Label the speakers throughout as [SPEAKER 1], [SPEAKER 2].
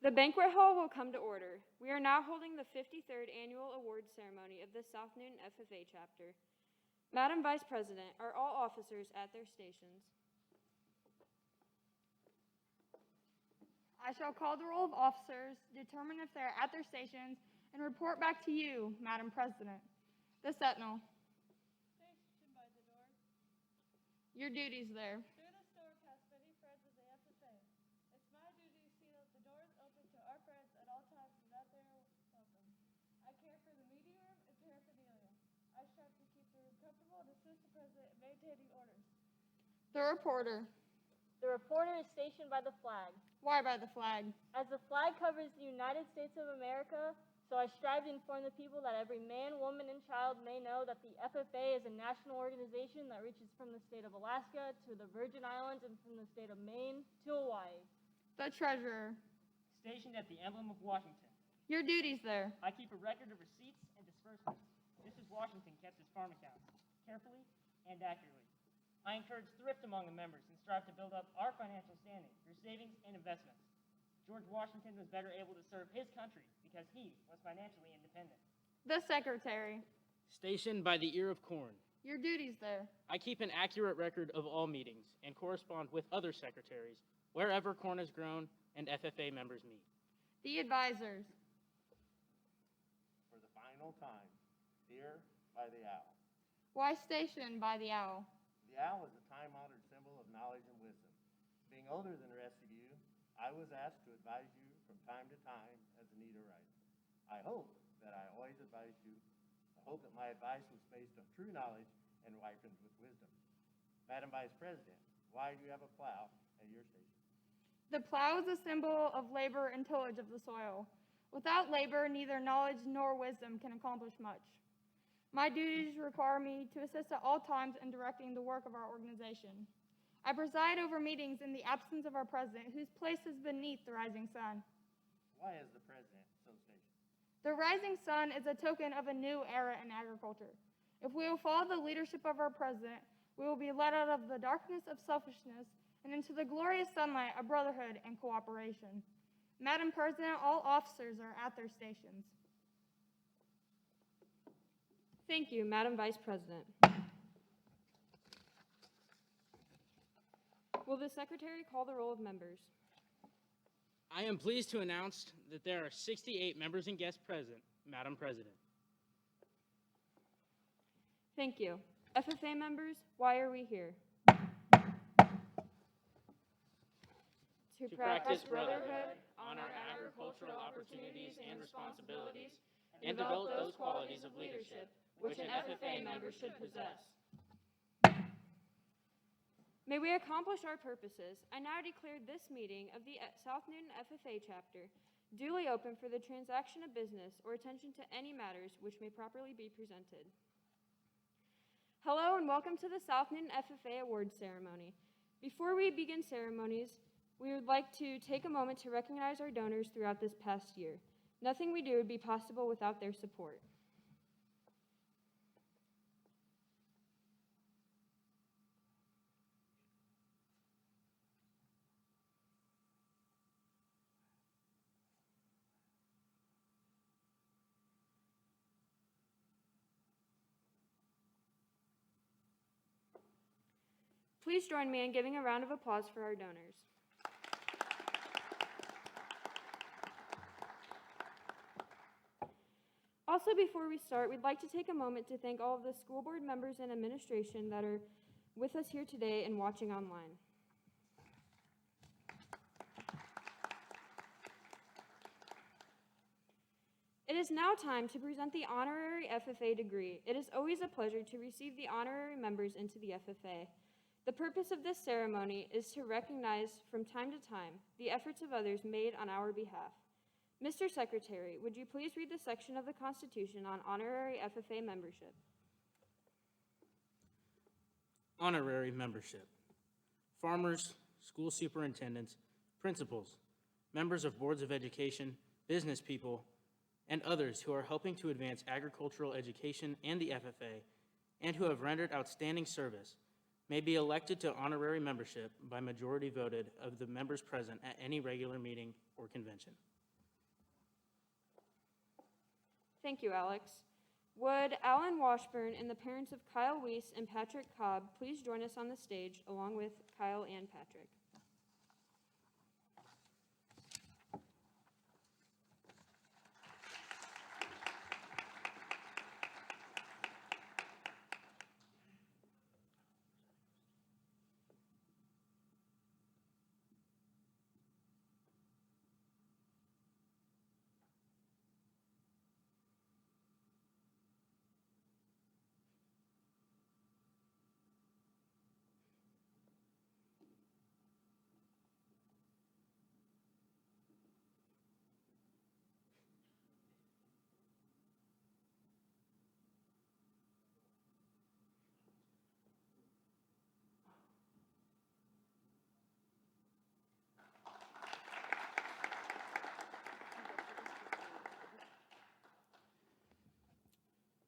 [SPEAKER 1] The banquet hall will come to order. We are now holding the 53rd Annual Awards Ceremony of the South Newton FFA Chapter. Madam Vice President, are all officers at their stations?
[SPEAKER 2] I shall call the roll of officers, determine if they are at their stations, and report back to you, Madam President. The Sentinel.
[SPEAKER 3] Station by the door.
[SPEAKER 2] Your duties there.
[SPEAKER 3] Through this door pass many friends of the FFA. It's my duty to see that the door is open to our friends at all times and that they are welcome. I care for the meeting room and paraphernalia. I strive to keep the room comfortable and assist the President in maintaining orders.
[SPEAKER 2] The reporter.
[SPEAKER 4] The reporter is stationed by the flag.
[SPEAKER 2] Why by the flag?
[SPEAKER 4] As the flag covers the United States of America, so I strive to inform the people that every man, woman, and child may know that the FFA is a national organization that reaches from the state of Alaska to the Virgin Islands and from the state of Maine to Hawaii.
[SPEAKER 2] The treasurer.
[SPEAKER 5] Stationed at the emblem of Washington.
[SPEAKER 2] Your duties there.
[SPEAKER 5] I keep a record of receipts and disbursements. Mrs. Washington kept his farm accounts carefully and accurately. I encourage thrift among the members and strive to build up our financial standing through savings and investments. George Washington was better able to serve his country because he was financially independent.
[SPEAKER 2] The secretary.
[SPEAKER 6] Stationed by the ear of corn.
[SPEAKER 2] Your duties there.
[SPEAKER 6] I keep an accurate record of all meetings and correspond with other secretaries wherever corn is grown and FFA members meet.
[SPEAKER 2] The advisors.
[SPEAKER 7] For the final time, here by the owl.
[SPEAKER 2] Why stationed by the owl?
[SPEAKER 7] The owl is a time-honored symbol of knowledge and wisdom. Being older than the rest of you, I was asked to advise you from time to time as the need arises. I hope that I always advise you. I hope that my advice was based on true knowledge and ripened with wisdom. Madam Vice President, why do you have a plow at your station?
[SPEAKER 2] The plow is a symbol of labor and tillage of the soil. Without labor, neither knowledge nor wisdom can accomplish much. My duties require me to assist at all times in directing the work of our organization. I preside over meetings in the absence of our president, whose place is beneath the rising sun.
[SPEAKER 7] Why is the president so stationed?
[SPEAKER 2] The rising sun is a token of a new era in agriculture. If we will follow the leadership of our president, we will be led out of the darkness of selfishness and into the glorious sunlight of brotherhood and cooperation. Madam President, all officers are at their stations.
[SPEAKER 1] Thank you, Madam Vice President. Will the Secretary call the roll of members?
[SPEAKER 6] I am pleased to announce that there are 68 members and guests present, Madam President.
[SPEAKER 1] Thank you. FFA members, why are we here? To
[SPEAKER 6] practice brotherhood, honor agricultural opportunities and responsibilities, and develop those qualities of leadership which an FFA member should possess.
[SPEAKER 1] May we accomplish our purposes, I now declare this meeting of the South Newton FFA Chapter duly open for the transaction of business or attention to any matters which may properly be presented. Hello and welcome to the South Newton FFA Awards Ceremony. Before we begin ceremonies, we would like to take a moment to recognize our donors throughout this past year. Nothing we do would be possible without their support. Please join me in giving a round of applause for our donors. Also, before we start, we'd like to take a moment to thank all of the school board members and administration that are with us here today and watching online. It is now time to present the honorary FFA degree. It is always a pleasure to receive the honorary members into the FFA. The purpose of this ceremony is to recognize from time to time the efforts of others made on our behalf. Mr. Secretary, would you please read the section of the Constitution on honorary FFA membership?
[SPEAKER 6] Honorary membership. Farmers, school superintendents, principals, members of boards of education, business people, and others who are helping to advance agricultural education and the FFA, and who have rendered outstanding service, may be elected to honorary membership by majority voted of the members present at any regular meeting or convention.
[SPEAKER 1] Thank you, Alex. Would Alan Washburn and the parents of Kyle Weiss and Patrick Cobb please join us on the stage, along with Kyle and Patrick?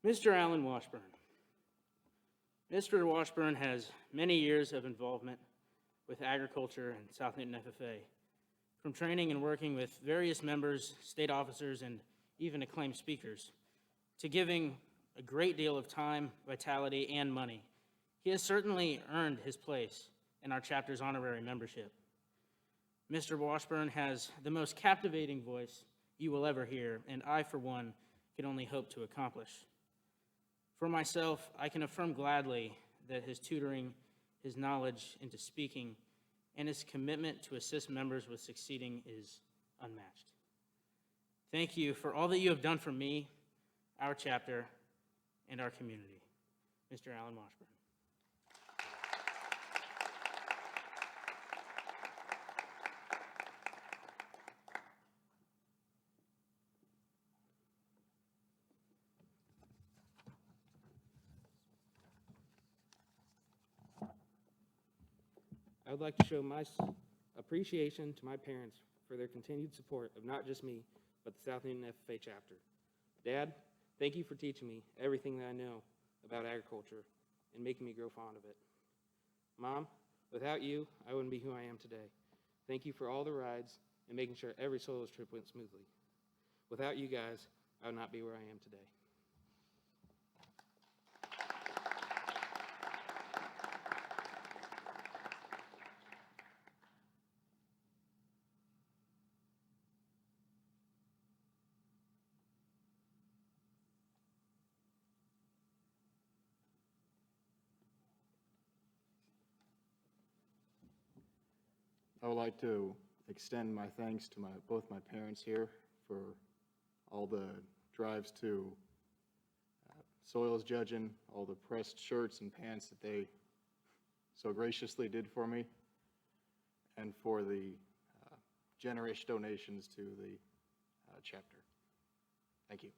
[SPEAKER 6] Mr. Alan Washburn. Mr. Washburn has many years of involvement with agriculture and South Newton FFA, from training and working with various members, state officers, and even acclaimed speakers, to giving a great deal of time, vitality, and money. He has certainly earned his place in our chapter's honorary membership. Mr. Washburn has the most captivating voice you will ever hear, and I, for one, can only hope to accomplish. For myself, I can affirm gladly that his tutoring, his knowledge into speaking, and his commitment to assist members with succeeding is unmatched. Thank you for all that you have done for me, our chapter, and our community. Mr. Alan Washburn.
[SPEAKER 8] I would like to show my appreciation to my parents for their continued support of not just me, but the South Newton FFA chapter. Dad, thank you for teaching me everything that I know about agriculture and making me grow fond of it. Mom, without you, I wouldn't be who I am today. Thank you for all the rides and making sure every soloist trip went smoothly. Without you guys, I would not be where I am today.
[SPEAKER 9] I would like to extend my thanks to both my parents here for all the drives to soils judging, all the pressed shirts and pants that they so graciously did for me, and for the generous donations to the chapter. Thank you.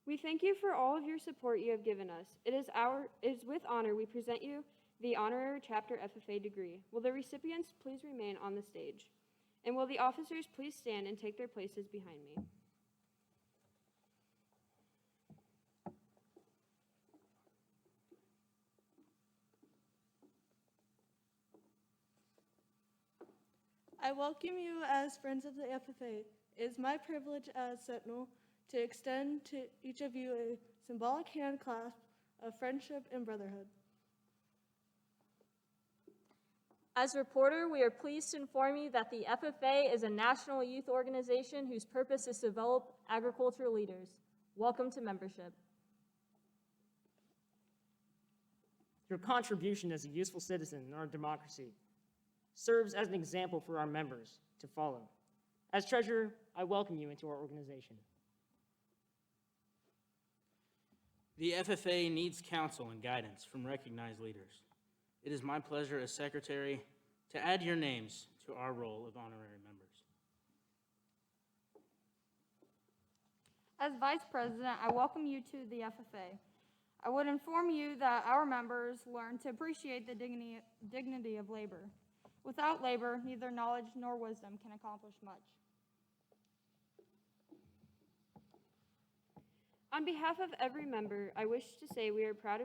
[SPEAKER 1] We thank you for all of your support you have given us. It is with honor we present you the honorary chapter FFA degree. Will the recipients please remain on the stage? And will the officers please stand and take their places behind me?
[SPEAKER 3] I welcome you as friends of the FFA. It is my privilege as Sentinel to extend to each of you a symbolic hand clasp of friendship and brotherhood.
[SPEAKER 4] As reporter, we are pleased to inform you that the FFA is a national youth organization whose purpose is to develop agricultural leaders. Welcome to membership.
[SPEAKER 5] Your contribution as a useful citizen in our democracy serves as an example for our members to follow. As treasurer, I welcome you into our organization.
[SPEAKER 6] The FFA needs counsel and guidance from recognized leaders. It is my pleasure as secretary to add your names to our roll of honorary members.
[SPEAKER 2] As Vice President, I welcome you to the FFA. I would inform you that our members learn to appreciate the dignity of labor. Without labor, neither knowledge nor wisdom can accomplish much.
[SPEAKER 1] On behalf of every member, I wish to say we are proud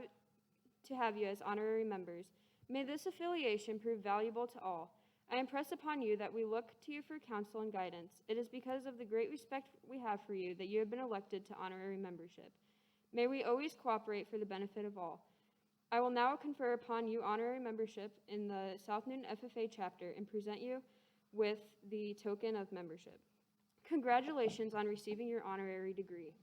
[SPEAKER 1] to have you as honorary members. May this affiliation prove valuable to all. I impress upon you that we look to you for counsel and guidance. It is because of the great respect we have for you that you have been elected to honorary membership. May we always cooperate for the benefit of all. I will now confer upon you honorary membership in the South Newton FFA chapter and present you with the token of membership. Congratulations on receiving your honorary degree.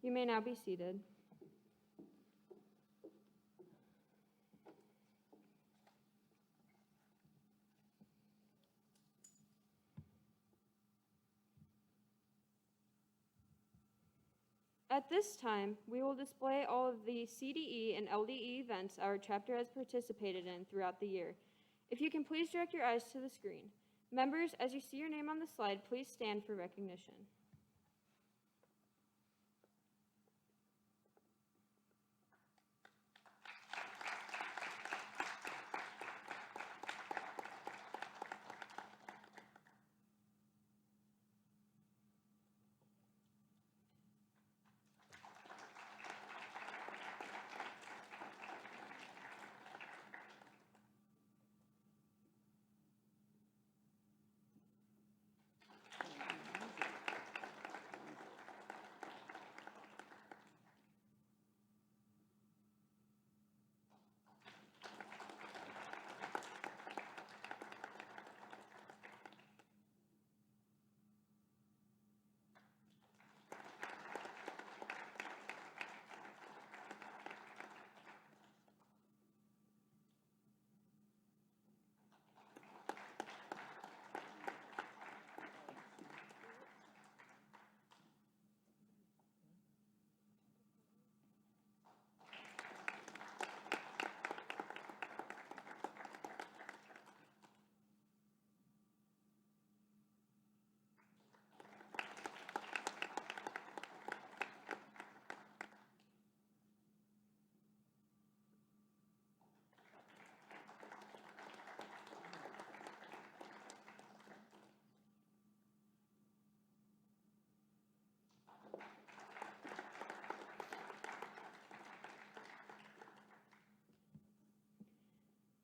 [SPEAKER 1] You may now be seated. At this time, we will display all of the CDE and LDE events our chapter has participated in throughout the year. If you can please direct your eyes to the screen. Members, as you see your name on the slide, please stand for recognition.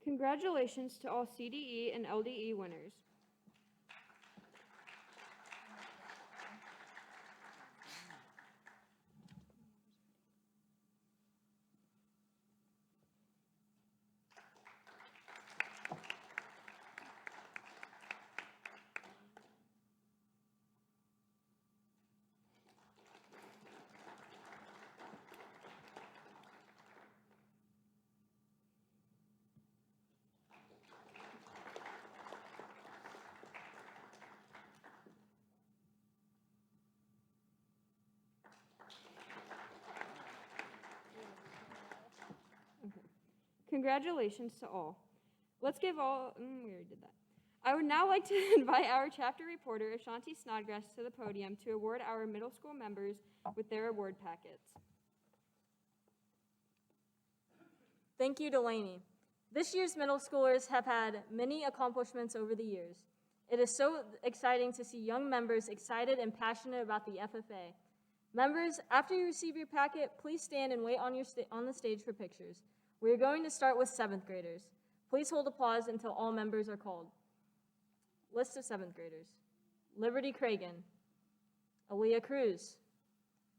[SPEAKER 1] Congratulations to all CDE and LDE winners. Congratulations to all. Let's give all, we already did that. I would now like to invite our chapter reporter, Ashanti Snodgrass, to the podium to award our middle school members with their award packets.
[SPEAKER 4] Thank you, Delaney. This year's middle schoolers have had many accomplishments over the years. It is so exciting to see young members excited and passionate about the FFA. Members, after you receive your packet, please stand and wait on the stage for pictures. We are going to start with 7th graders. Please hold applause until all members are called. List of 7th graders. Liberty Cragen, Aaliyah Cruz,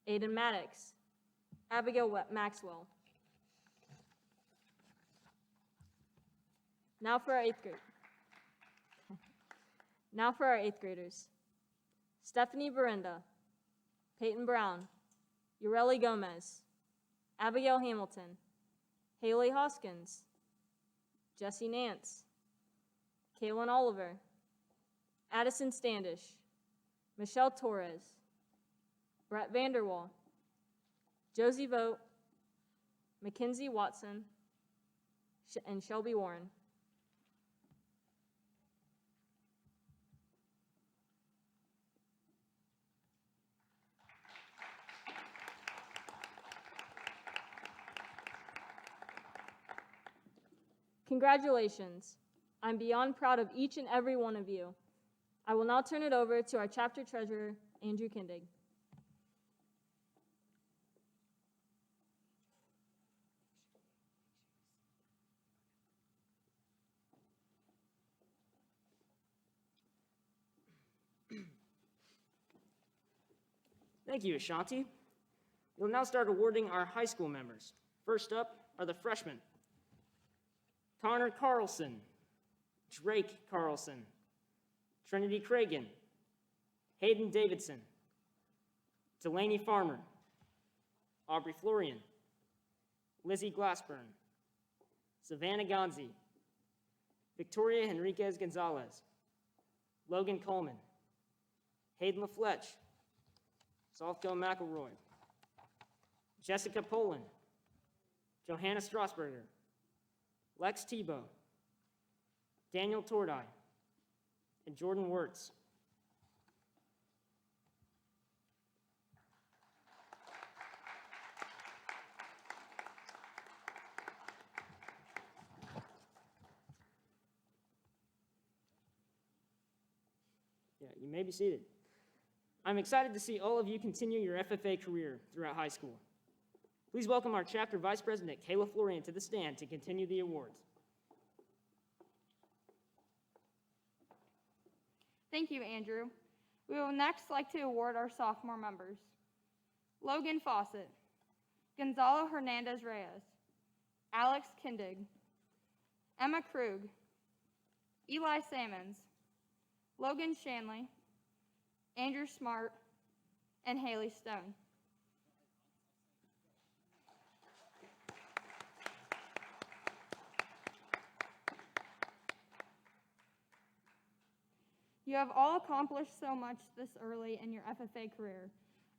[SPEAKER 4] Aiden Maddox, Abigail Maxwell. Now for our 8th grade. Now for our 8th graders. Stephanie Berenda, Peyton Brown, Ureli Gomez, Abigail Hamilton, Haley Hoskins, Jesse Nance, Kaylin Oliver, Addison Standish, Michelle Torres, Brett Vanderwall, Josie Vogt, Mackenzie Watson, and Shelby Warren. Congratulations. I'm beyond proud of each and every one of you. I will now turn it over to our chapter treasurer, Andrew Kindig.
[SPEAKER 5] Thank you, Ashanti. We'll now start awarding our high school members. First up are the freshmen. Connor Carlson, Drake Carlson, Trinity Cragen, Hayden Davidson, Delaney Farmer, Aubrey Florian, Lizzie Glassburn, Savannah Gonzi, Victoria Henriquez Gonzalez, Logan Coleman, Hayden LaFletch, Salthko McElroy, Jessica Poland, Johanna Strasburger, Lex Tebow, Daniel Tordai, and Jordan Wirtz. Yeah, you may be seated. I'm excited to see all of you continue your FFA career throughout high school. Please welcome our chapter vice president, Kayla Florian, to the stand to continue the awards.
[SPEAKER 2] Thank you, Andrew. We will next like to award our sophomore members. Logan Fawcett, Gonzalo Hernandez Reyes, Alex Kindig, Emma Krug, Eli Sammons, Logan Shanley, Andrew Smart, and Haley Stone. You have all accomplished so much this early in your FFA career.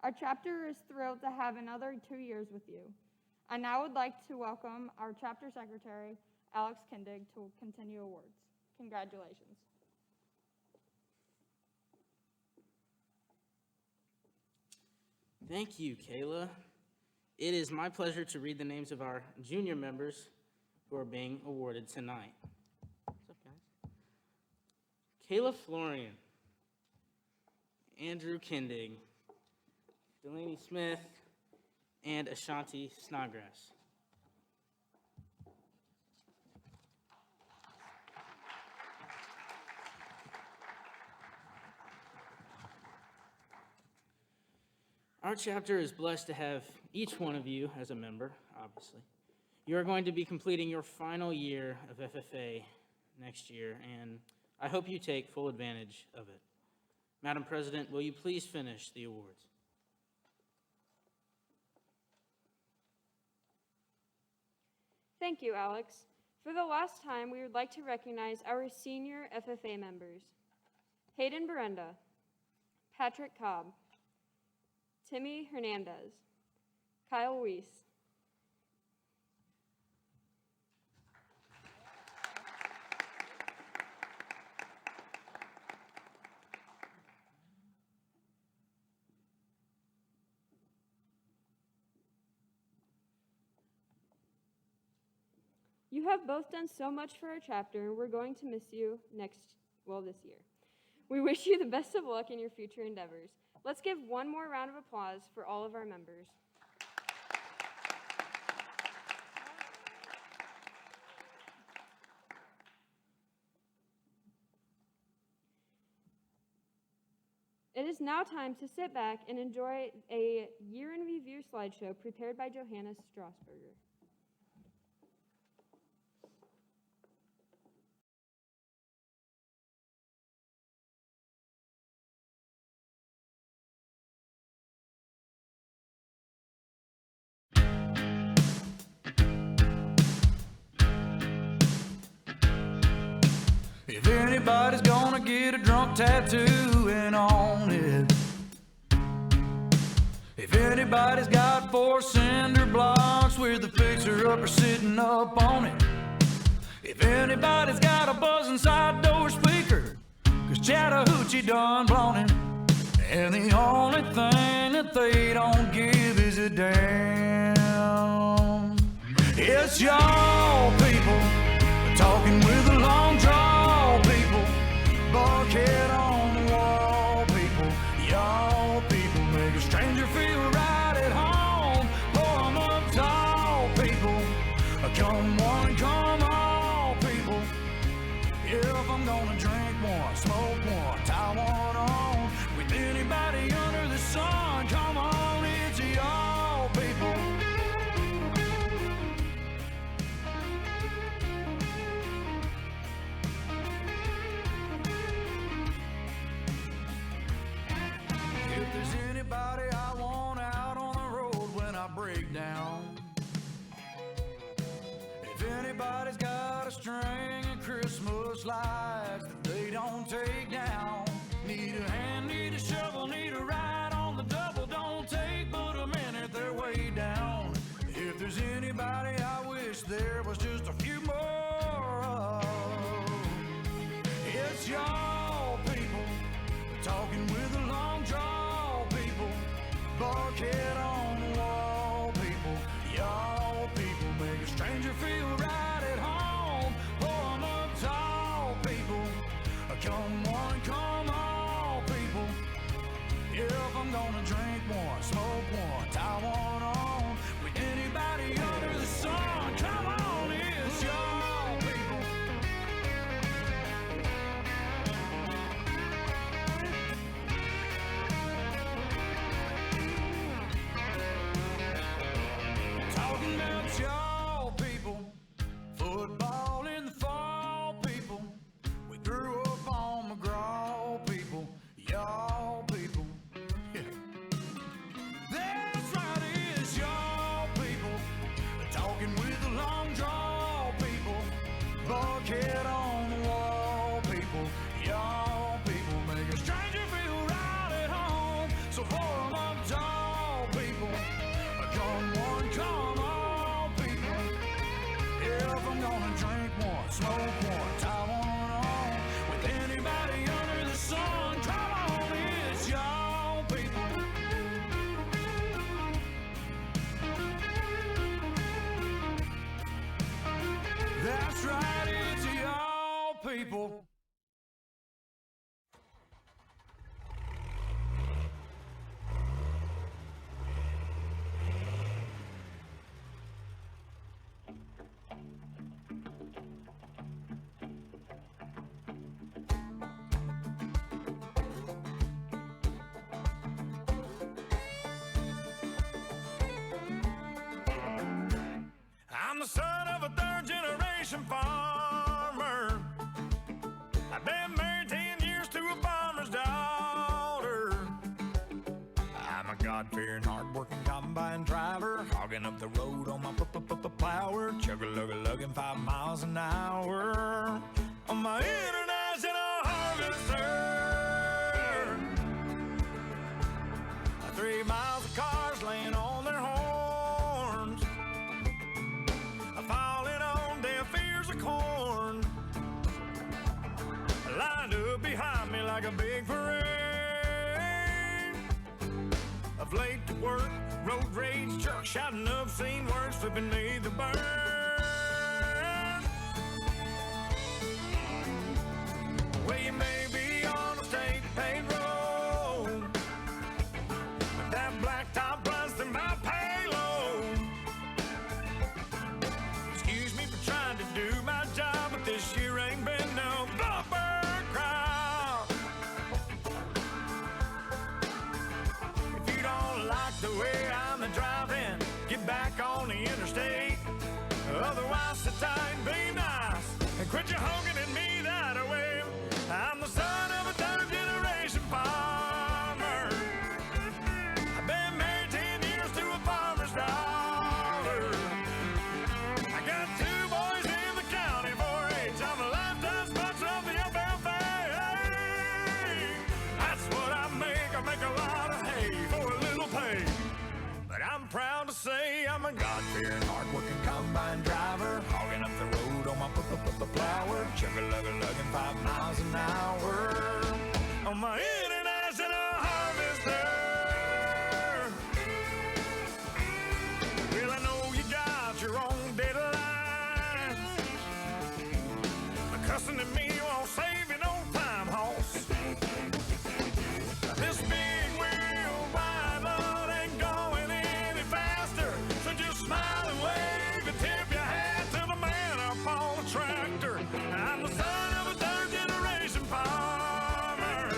[SPEAKER 2] Our chapter is thrilled to have another 2 years with you. I now would like to welcome our chapter secretary, Alex Kindig, to continue awards. Congratulations.
[SPEAKER 6] Thank you, Kayla. It is my pleasure to read the names of our junior members who are being awarded tonight. What's up, guys? Kayla Florian, Andrew Kindig, Delaney Smith, and Ashanti Snodgrass. Our chapter is blessed to have each one of you as a member, obviously. You are going to be completing your final year of FFA next year, and I hope you take full advantage of it. Madam President, will you please finish the awards?
[SPEAKER 1] Thank you, Alex. For the last time, we would like to recognize our senior FFA members. Hayden Berenda, Patrick Cobb, Timmy Hernandez, Kyle Weiss, you have both done so much for our chapter, and we're going to miss you this year. We wish you the best of luck in your future endeavors. Let's give one more round of applause for all of our members. It is now time to sit back and enjoy a year in review slideshow prepared by Johanna Strasburger.
[SPEAKER 10] If anybody's gonna get a drunk tattooing on it, if anybody's got 4 cinder blocks with the fixer-upper sitting up on it, If anybody's got a buzzing side door speaker, 'cause Chattahoochee done blown it, and the only thing that they don't give is a damn. It's y'all people talking with a long draw, people, bucket on the wall, people, y'all people make a stranger feel right at home. Pour 'em up tall, people, come one, come all, people. If I'm gonna drink one, smoke one, tie one on with anybody under the sun, come on, it's y'all people. If there's anybody I want out on the road when I break down, if anybody's got a string of Christmas lights that they don't take down, need a hand, need a shovel, need a ride on the double, don't take but a minute, they're way down. If there's anybody I wish there was just a few more of, it's y'all people, talking with a long draw, people, bucket on the wall, people, y'all people make a stranger feel right at home. Pour 'em up tall, people, come one, come all, people. If I'm gonna drink one, smoke one, tie one on with anybody under the sun, come on, it's y'all people. Talking about y'all people, football in the fall, people. We grew up on McGraw, people, y'all people. Yeah. That's right, it's y'all people. Talking with the long draw, people. Bucket on the wall, people, y'all people. Make a stranger feel right at home. So pour 'em up tall, people. Come one, come all, people. If I'm gonna drink one, smoke one, tie one on with anybody under the sun, come on, it's y'all people. That's right, it's y'all people. I'm the son of a third-generation farmer. I've been married 10 years to a farmer's daughter. I'm a God-fearing, hard-working combine driver, hogging up the road on my plower, chug-a-lug-a-lugging 5 miles an hour on my international harvester. 3 miles of cars laying on their horns, falling on deaf ears of corn, lined up behind me like a big parade of late to work, road rage, truck shouting obscene words, flipping me the bird. Well, you may be on a state paved road, but that blacktop runs through my payload. Excuse me for trying to do my job, but this year ain't been no bumper crowd. If you don't like the way I'm driving, get back on the interstate. Otherwise, sit tight and be nice and quit your hogging at me that way. I'm the son of a third-generation farmer. I've been married 10 years to a farmer's daughter. I got 2 boys in the county, 4-H. I'm a lifetime sponsor of the FFA. That's what I make a lot of hay for a little pay. But I'm proud to say I'm a God-fearing, hard-working combine driver, hogging up the road on my flower, chugga-lugga-lugging 5 miles an hour. On my international harvester. Well, I know you got your own deadline. Cussing at me won't save you no time, hoss. This big wheel rival ain't going any faster, so just smile and wave and tip your hat to the man up on the tractor. I'm the son of a third-generation farmer.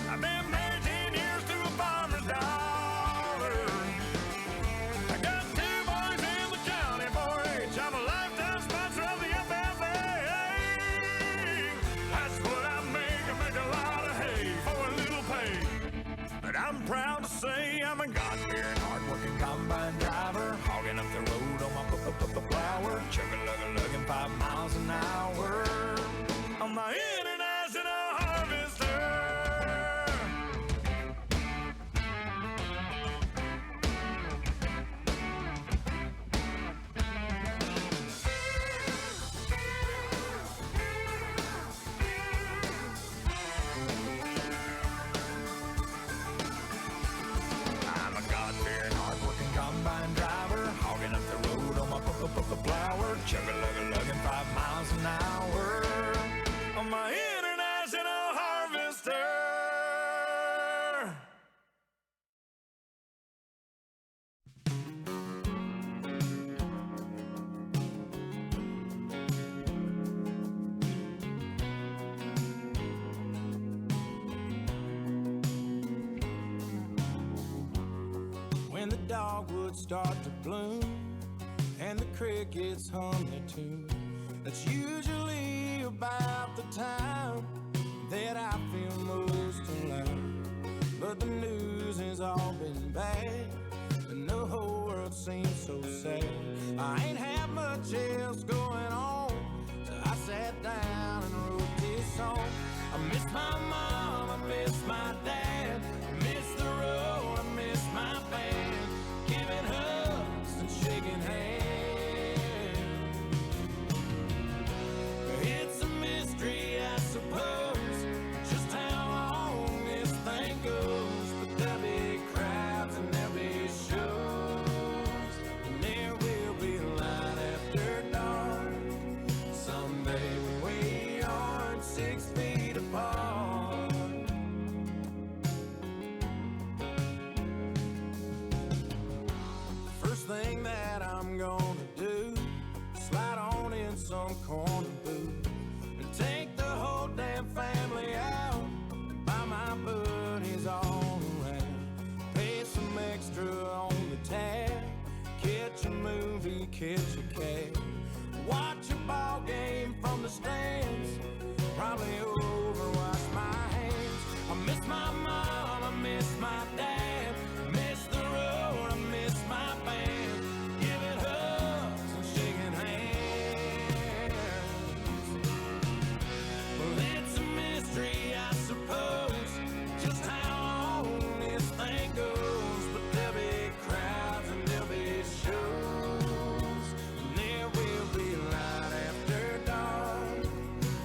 [SPEAKER 10] I've been married 10 years to a farmer's daughter. I got 2 boys in the county 4-H. I'm a lifetime sponsor of the FFA. That's what I make a lot of hay for a little pay. But I'm proud to say I'm a God-fearing, hard-working combine driver, hogging up the road on my flower, chugga-lugga-lugging 5 miles an hour. On my international harvester. I'm a God-fearing, hard-working combine driver, hogging up the road on my flower, chugga-lugga-lugging 5 miles an hour. On my international harvester. When the dogwoods start to bloom and the crickets hum their tune, that's usually about the time that I feel most alive. But the news has all been bad, and the whole world seems so sad. I ain't had much else going on, so I sat down and wrote this song. I miss my mom, I miss my dad, I miss the road, I miss my band, giving hugs and shaking hands. It's a mystery, I suppose, just how long this thing goes. But there'll be crowds and there'll be shows, and there will be light after dark someday when we aren't 6 feet apart. The first thing that I'm gonna do, slide on in some corner booth and take the whole damn family out, buy my buddies all around, pay some extra on the tab, catch a movie, catch a cab, watch a ball game from the stands, probably overwash my hands. I miss my mom, I miss my dad, I miss the road, I miss my band, giving hugs and shaking hands. Well, it's a mystery, I suppose, just how long this thing goes. But there'll be crowds and there'll be shows, and there will be light after dark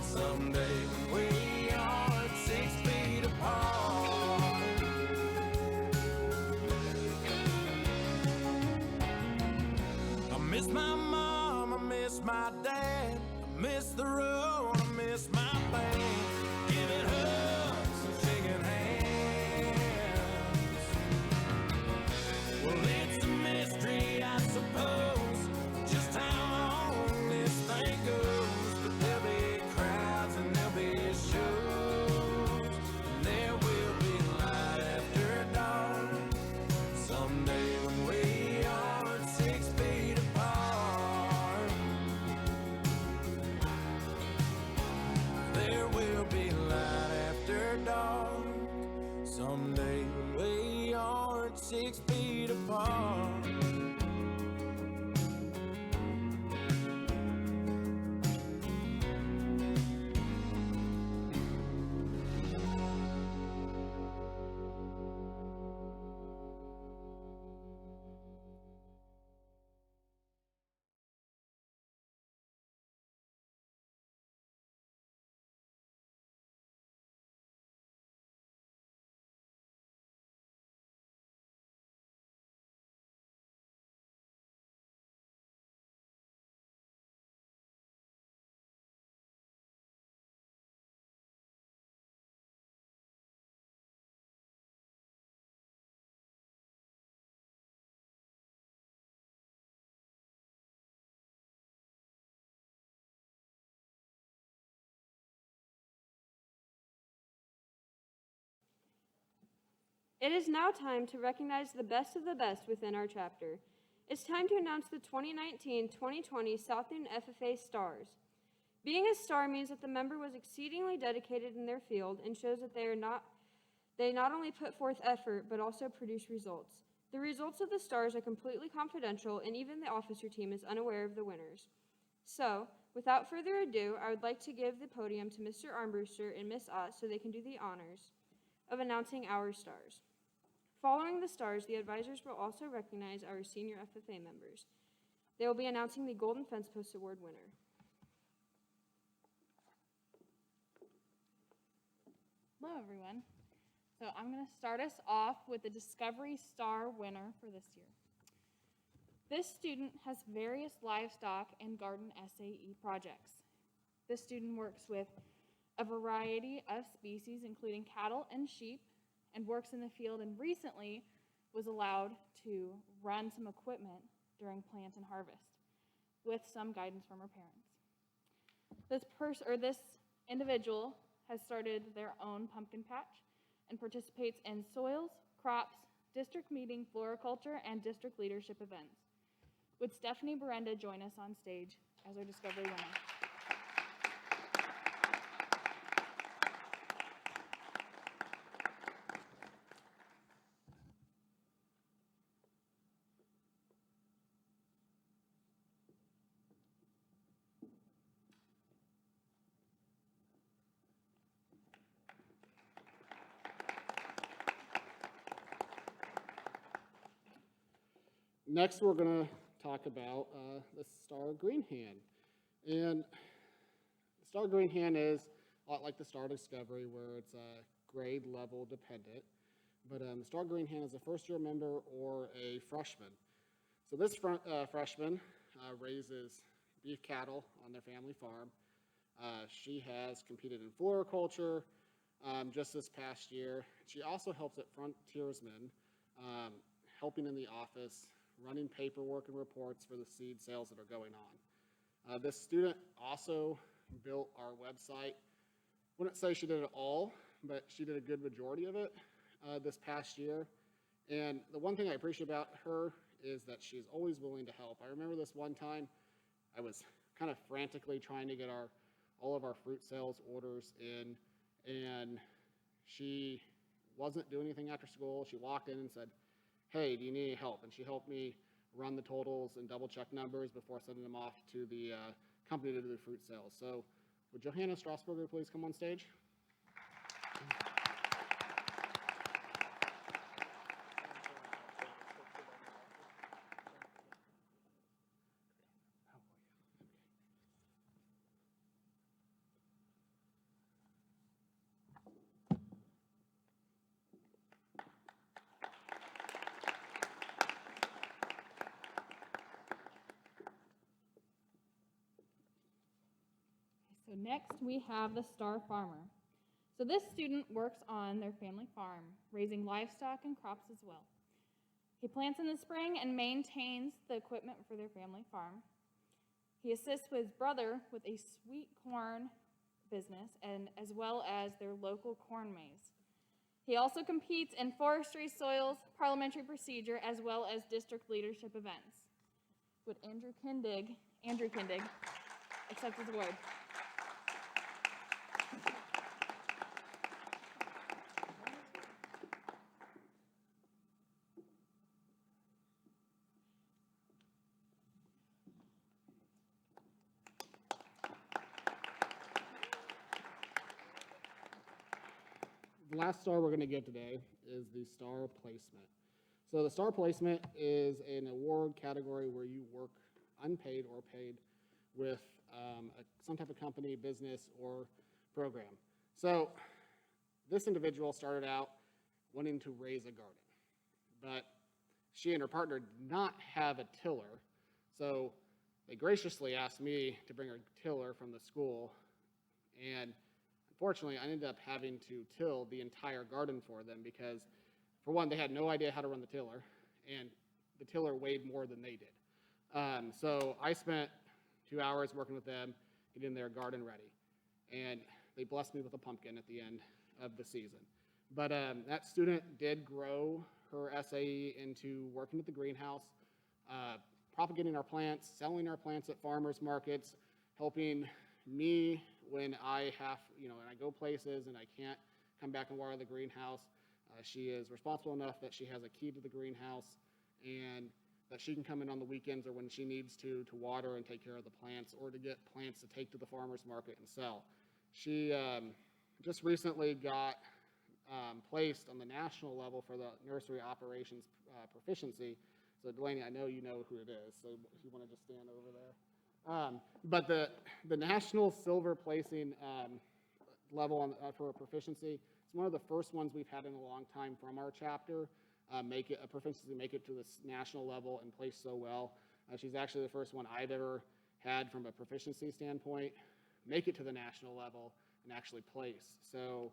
[SPEAKER 10] someday when we aren't 6 feet apart. I miss my mom, I miss my dad, I miss the road, I miss my band, giving hugs and shaking hands. Well, it's a mystery, I suppose, just how long this thing goes. But there'll be crowds and there'll be shows, and there will be light after dark someday when we aren't 6 feet apart. There will be light after dark someday when we aren't 6 feet apart.
[SPEAKER 1] It is now time to recognize the best of the best within our chapter. It's time to announce the 2019-2020 South Newton FFA Stars. Being a star means that the member was exceedingly dedicated in their field and shows that they not only put forth effort, but also produce results. The results of the stars are completely confidential, and even the officer team is unaware of the winners. So, without further ado, I would like to give the podium to Mr. Armbruster and Miss Ott so they can do the honors of announcing our stars. Following the stars, the advisors will also recognize our senior FFA members. They will be announcing the Golden Fence Post Award winner.
[SPEAKER 11] Hello, everyone. So I'm going to start us off with the Discovery Star winner for this year. This student has various livestock and garden SAE projects. This student works with a variety of species, including cattle and sheep, and works in the field, and recently was allowed to run some equipment during plant and harvest with some guidance from her parents. This individual has started their own pumpkin patch and participates in soils, crops, district meeting, floriculture, and district leadership events. Would Stephanie Berenda join us on stage as our Discovery winner?
[SPEAKER 12] Next, we're going to talk about the Star Green Hand. And the Star Green Hand is a lot like the Star Discovery, where it's grade level dependent. But the Star Green Hand is a first-year member or a freshman. So this freshman raises beef cattle on their family farm. She has competed in floriculture just this past year. She also helps at Frontiersman, helping in the office, running paperwork and reports for the seed sales that are going on. This student also built our website. Wouldn't say she did it all, but she did a good majority of it this past year. And the one thing I appreciate about her is that she's always willing to help. I remember this one time I was kind of frantically trying to get all of our fruit sales orders in, and she wasn't doing anything after school. She walked in and said, "Hey, do you need any help?" And she helped me run the totals and double check numbers before sending them off to the company to do the fruit sales. So would Johanna Strasburger please come on stage?
[SPEAKER 11] So next we have the Star Farmer. So this student works on their family farm, raising livestock and crops as well. He plants in the spring and maintains the equipment for their family farm. He assists his brother with a sweet corn business and as well as their local corn maze. He also competes in forestry, soils, parliamentary procedure, as well as district leadership events. Would Andrew Kindig accept his award?
[SPEAKER 12] The last star we're going to give today is the Star Placement. So the Star Placement is an award category where you work unpaid or paid with some type of company, business, or program. So this individual started out wanting to raise a garden, but she and her partner did not have a tiller, so they graciously asked me to bring a tiller from the school, and unfortunately, I ended up having to till the entire garden for them because, for one, they had no idea how to run the tiller, and the tiller weighed more than they did. So I spent 2 hours working with them, getting their garden ready, and they blessed me with a pumpkin at the end of the season. But that student did grow her SAE into working at the greenhouse, propagating our plants, selling our plants at farmers markets, helping me when I have, when I go places and I can't come back and water the greenhouse. She is responsible enough that she has a key to the greenhouse and that she can come in on the weekends or when she needs to water and take care of the plants or to get plants to take to the farmer's market and sell. She just recently got placed on the national level for the nursery operations proficiency. So Delaney, I know you know who it is, so if you want to just stand over there. But the national silver placing level for a proficiency, it's one of the first ones we've had in a long time from our chapter. Make it a proficiency, make it to this national level and place so well. She's actually the first one I've ever had from a proficiency standpoint, make it to the national level and actually place. So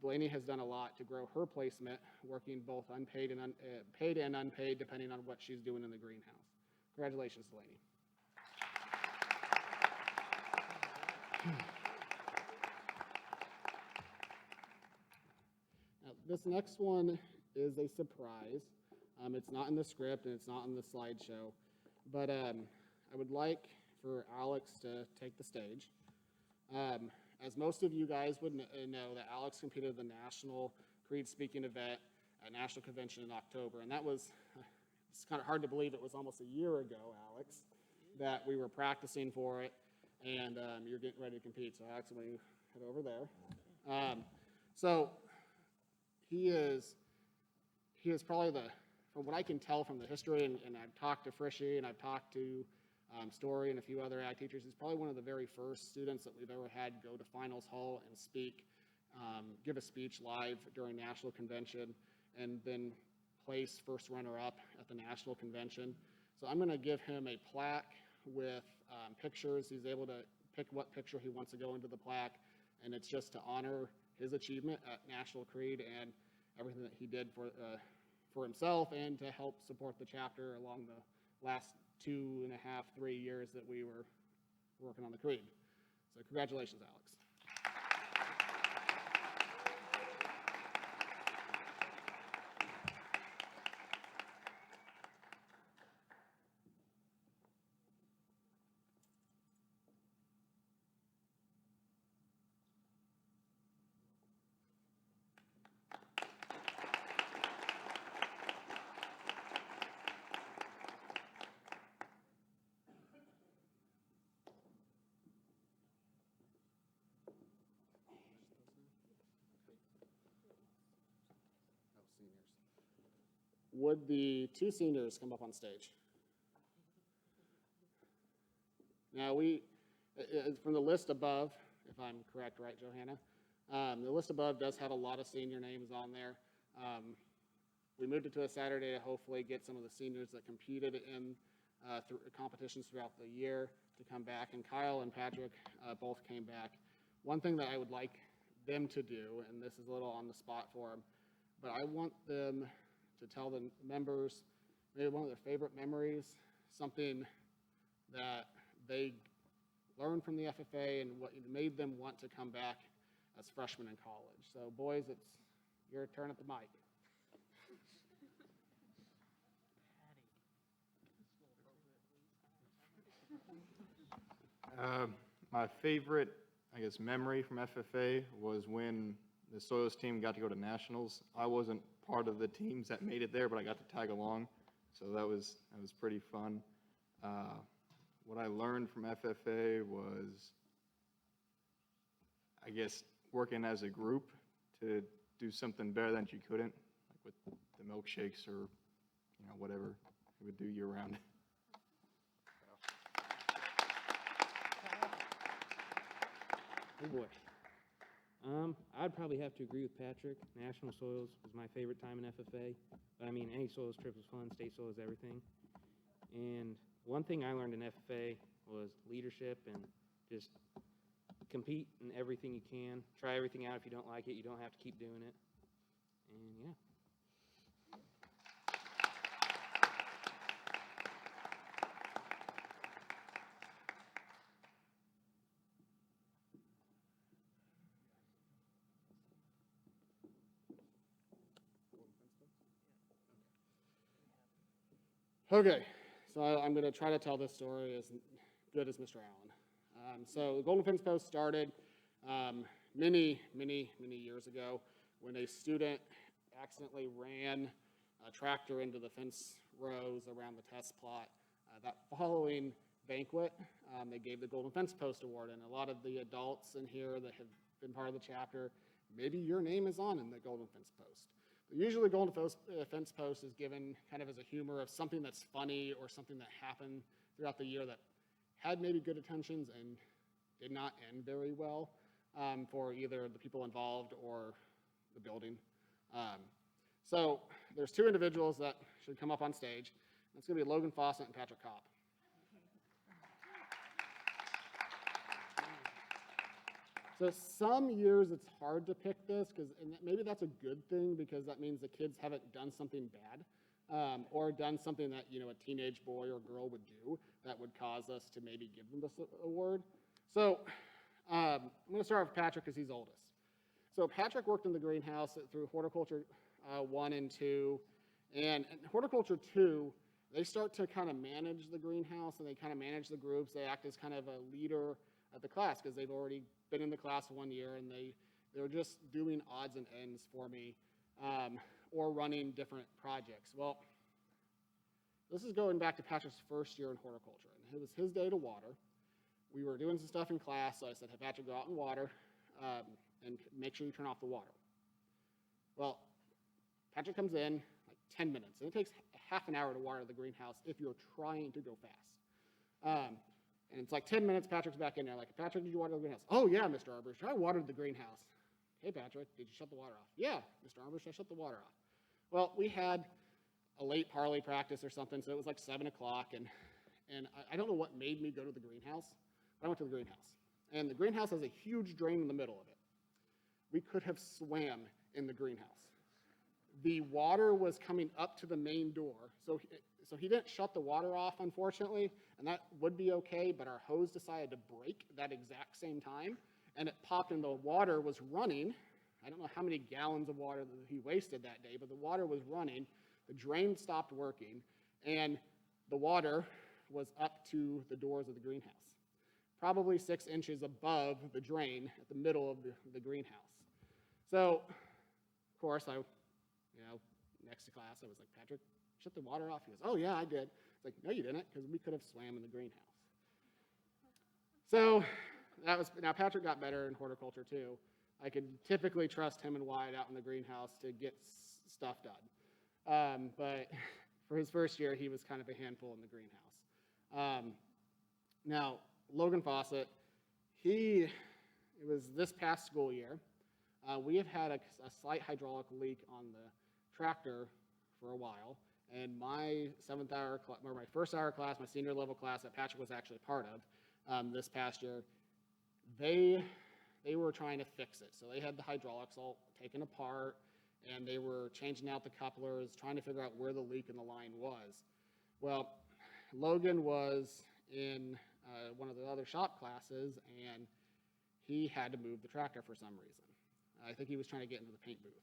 [SPEAKER 12] Delaney has done a lot to grow her placement, working both unpaid and paid and unpaid, depending on what she's doing in the greenhouse. Congratulations, Delaney. Now, this next one is a surprise. It's not in the script and it's not in the slideshow, but I would like for Alex to take the stage. As most of you guys would know, that Alex competed at the National Creed Speaking event at National Convention in October, and that was, it's kind of hard to believe it was almost a year ago, Alex, that we were practicing for it, and you're getting ready to compete. So Alex, I'm going to head over there. So he is probably from what I can tell from the history, and I've talked to Frishy, and I've talked to Story and a few other ag teachers, he's probably one of the very first students that we've ever had go to finals hall and speak, give a speech live during national convention, and then place first runner-up at the national convention. So I'm going to give him a plaque with pictures. He's able to pick what picture he wants to go into the plaque, and it's just to honor his achievement at National Creed and everything that he did for himself and to help support the chapter along the last 2.5, 3 years that we were working on the Creed. So congratulations, Alex. Would the two seniors come up on stage? Now from the list above, if I'm correct, right, Johanna? The list above does have a lot of senior names on there. We moved it to a Saturday to hopefully get some of the seniors that competed in competitions throughout the year to come back, and Kyle and Patrick both came back. One thing that I would like them to do, and this is a little on the spot for them, but I want them to tell the members maybe one of their favorite memories, something that they learned from the FFA and what made them want to come back as freshmen in college. So boys, it's your turn at the mic.
[SPEAKER 9] My favorite, I guess, memory from FFA was when the Soils team got to go to nationals. I wasn't part of the teams that made it there, but I got to tag along, so that was pretty fun. What I learned from FFA was, I guess, working as a group to do something better than you couldn't, like with the milkshakes or whatever we would do year round.
[SPEAKER 8] Oh boy. I'd probably have to agree with Patrick. National Soils was my favorite time in FFA. But I mean, any Soils trip was fun. State Soils, everything. And one thing I learned in FFA was leadership and just compete in everything you can. Try everything out. If you don't like it, you don't have to keep doing it. And yeah.
[SPEAKER 12] Okay, so I'm going to try to tell this story as good as Mr. Allen. So the Golden Fence Post started many years ago when a student accidentally ran a tractor into the fence rows around the test plot. That following Banquet, they gave the Golden Fence Post Award, and a lot of the adults in here that have been part of the chapter, maybe your name is on in the Golden Fence Post. But usually Golden Fence Post is given kind of as a humor of something that's funny or something that happened throughout the year that had maybe good intentions and did not end very well for either the people involved or the building. So there's two individuals that should come up on stage. It's going to be Logan Fawcett and Patrick Kopp. So some years it's hard to pick this, and maybe that's a good thing because that means the kids haven't done something bad or done something that a teenage boy or girl would do that would cause us to maybe give them this award. So I'm going to start with Patrick because he's oldest. So Patrick worked in the greenhouse through Horticulture 1 and 2, and in Horticulture 2, they start to kind of manage the greenhouse and they kind of manage the groups. They act as kind of a leader of the class because they've already been in the class 1 year and they're just doing odds and ends for me or running different projects. Well, this is going back to Patrick's first year in horticulture, and it was his day to water. We were doing some stuff in class, so I said, hey, Patrick, go out and water and make sure you turn off the water. Well, Patrick comes in like 10 minutes, and it takes half an hour to water the greenhouse if you're trying to go fast. And it's like 10 minutes, Patrick's back in there, like, Patrick, did you water the greenhouse? Oh, yeah, Mr. Arbush, I watered the greenhouse. Hey, Patrick, did you shut the water off? Yeah, Mr. Arbush, I shut the water off. Well, we had a late parlay practice or something, so it was like 7 o'clock, and I don't know what made me go to the greenhouse, but I went to the greenhouse. And the greenhouse has a huge drain in the middle of it. We could have swam in the greenhouse. The water was coming up to the main door, so he didn't shut the water off, unfortunately, and that would be okay, but our hose decided to break that exact same time, and it popped and the water was running. I don't know how many gallons of water that he wasted that day, but the water was running, the drain stopped working, and the water was up to the doors of the greenhouse, probably 6 inches above the drain at the middle of the greenhouse. So, of course, next to class, I was like, Patrick, shut the water off. He goes, oh, yeah, I did. It's like, no, you didn't, because we could have swam in the greenhouse. So now Patrick got better in horticulture, too. I could typically trust him and Wyatt out in the greenhouse to get stuff done. But for his first year, he was kind of a handful in the greenhouse. Now, Logan Fawcett, it was this past school year. We have had a slight hydraulic leak on the tractor for a while, and my first hour class, my senior level class that Patrick was actually part of this past year, they were trying to fix it. So they had the hydraulics all taken apart, and they were changing out the couplers, trying to figure out where the leak in the line was. Well, Logan was in one of the other shop classes, and he had to move the tractor for some reason. I think he was trying to get into the paint booth.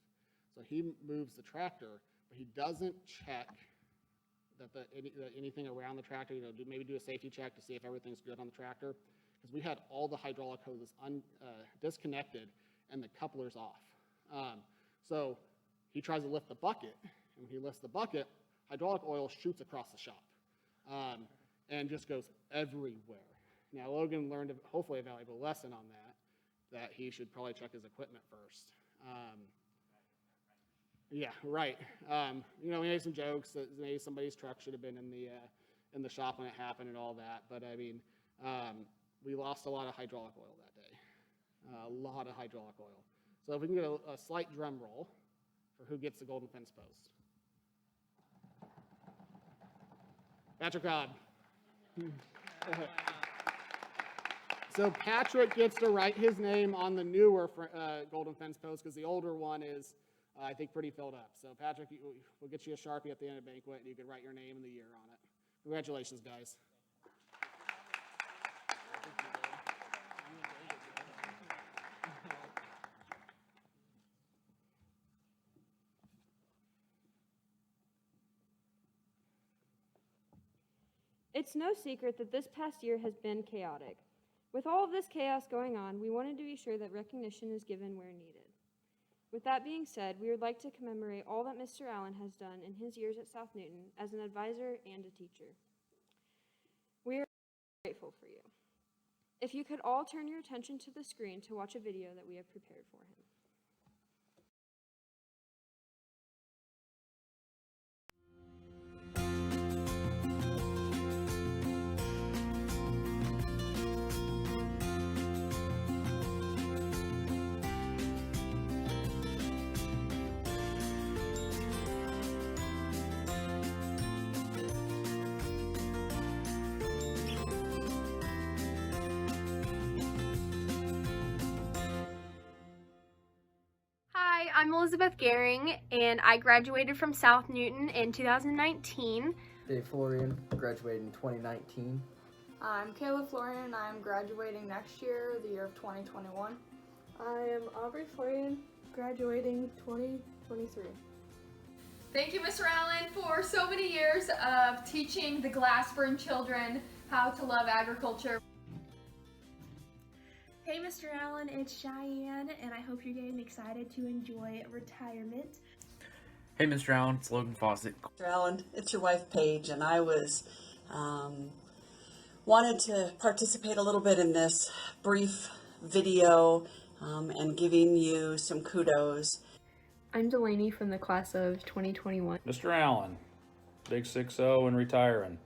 [SPEAKER 12] So he moves the tractor, but he doesn't check that anything around the tractor, maybe do a safety check to see if everything's good on the tractor, because we had all the hydraulic hoses disconnected and the couplers off. So he tries to lift the bucket, and when he lifts the bucket, hydraulic oil shoots across the shop and just goes everywhere. Now, Logan learned hopefully a valuable lesson on that he should probably check his equipment first. Yeah, right. We made some jokes that maybe somebody's truck should have been in the shop when it happened and all that. But I mean, we lost a lot of hydraulic oil that day. A lot of hydraulic oil. So if we can get a slight drum roll for who gets the Golden Fence Post. Patrick Cobb. So Patrick gets to write his name on the newer Golden Fence Post because the older one is, I think, pretty filled up. So Patrick, we'll get you a Sharpie at the end of Banquet, and you can write your name and the year on it. Congratulations, guys.
[SPEAKER 1] It's no secret that this past year has been chaotic. With all of this chaos going on, we wanted to be sure that recognition is given where needed. With that being said, we would like to commemorate all that Mr. Allen has done in his years at South Newton as an advisor and a teacher. We are grateful for you. If you could all turn your attention to the screen to watch a video that we have prepared for him.
[SPEAKER 13] Hi, I'm Elizabeth Gehring, and I graduated from South Newton in 2019.
[SPEAKER 14] Dave Florian, graduated in 2019.
[SPEAKER 2] I'm Kayla Florian, and I'm graduating next year, the year of 2021.
[SPEAKER 15] I am Aubrey Florian, graduating 2023.
[SPEAKER 16] Thank you, Mr. Allen, for so many years of teaching the Glassburn children how to love agriculture.
[SPEAKER 17] Hey Mr. Allen, it's Cheyenne, and I hope you're getting excited to enjoy retirement.
[SPEAKER 18] Hey Mr. Allen, it's Logan Fawcett.
[SPEAKER 19] Mr. Allen, it's your wife Paige, and I was wanted to participate a little bit in this brief video and giving you some kudos.
[SPEAKER 20] I'm Delaney from the class of 2021.
[SPEAKER 21] Mr. Allen, big 6-0 and retiring.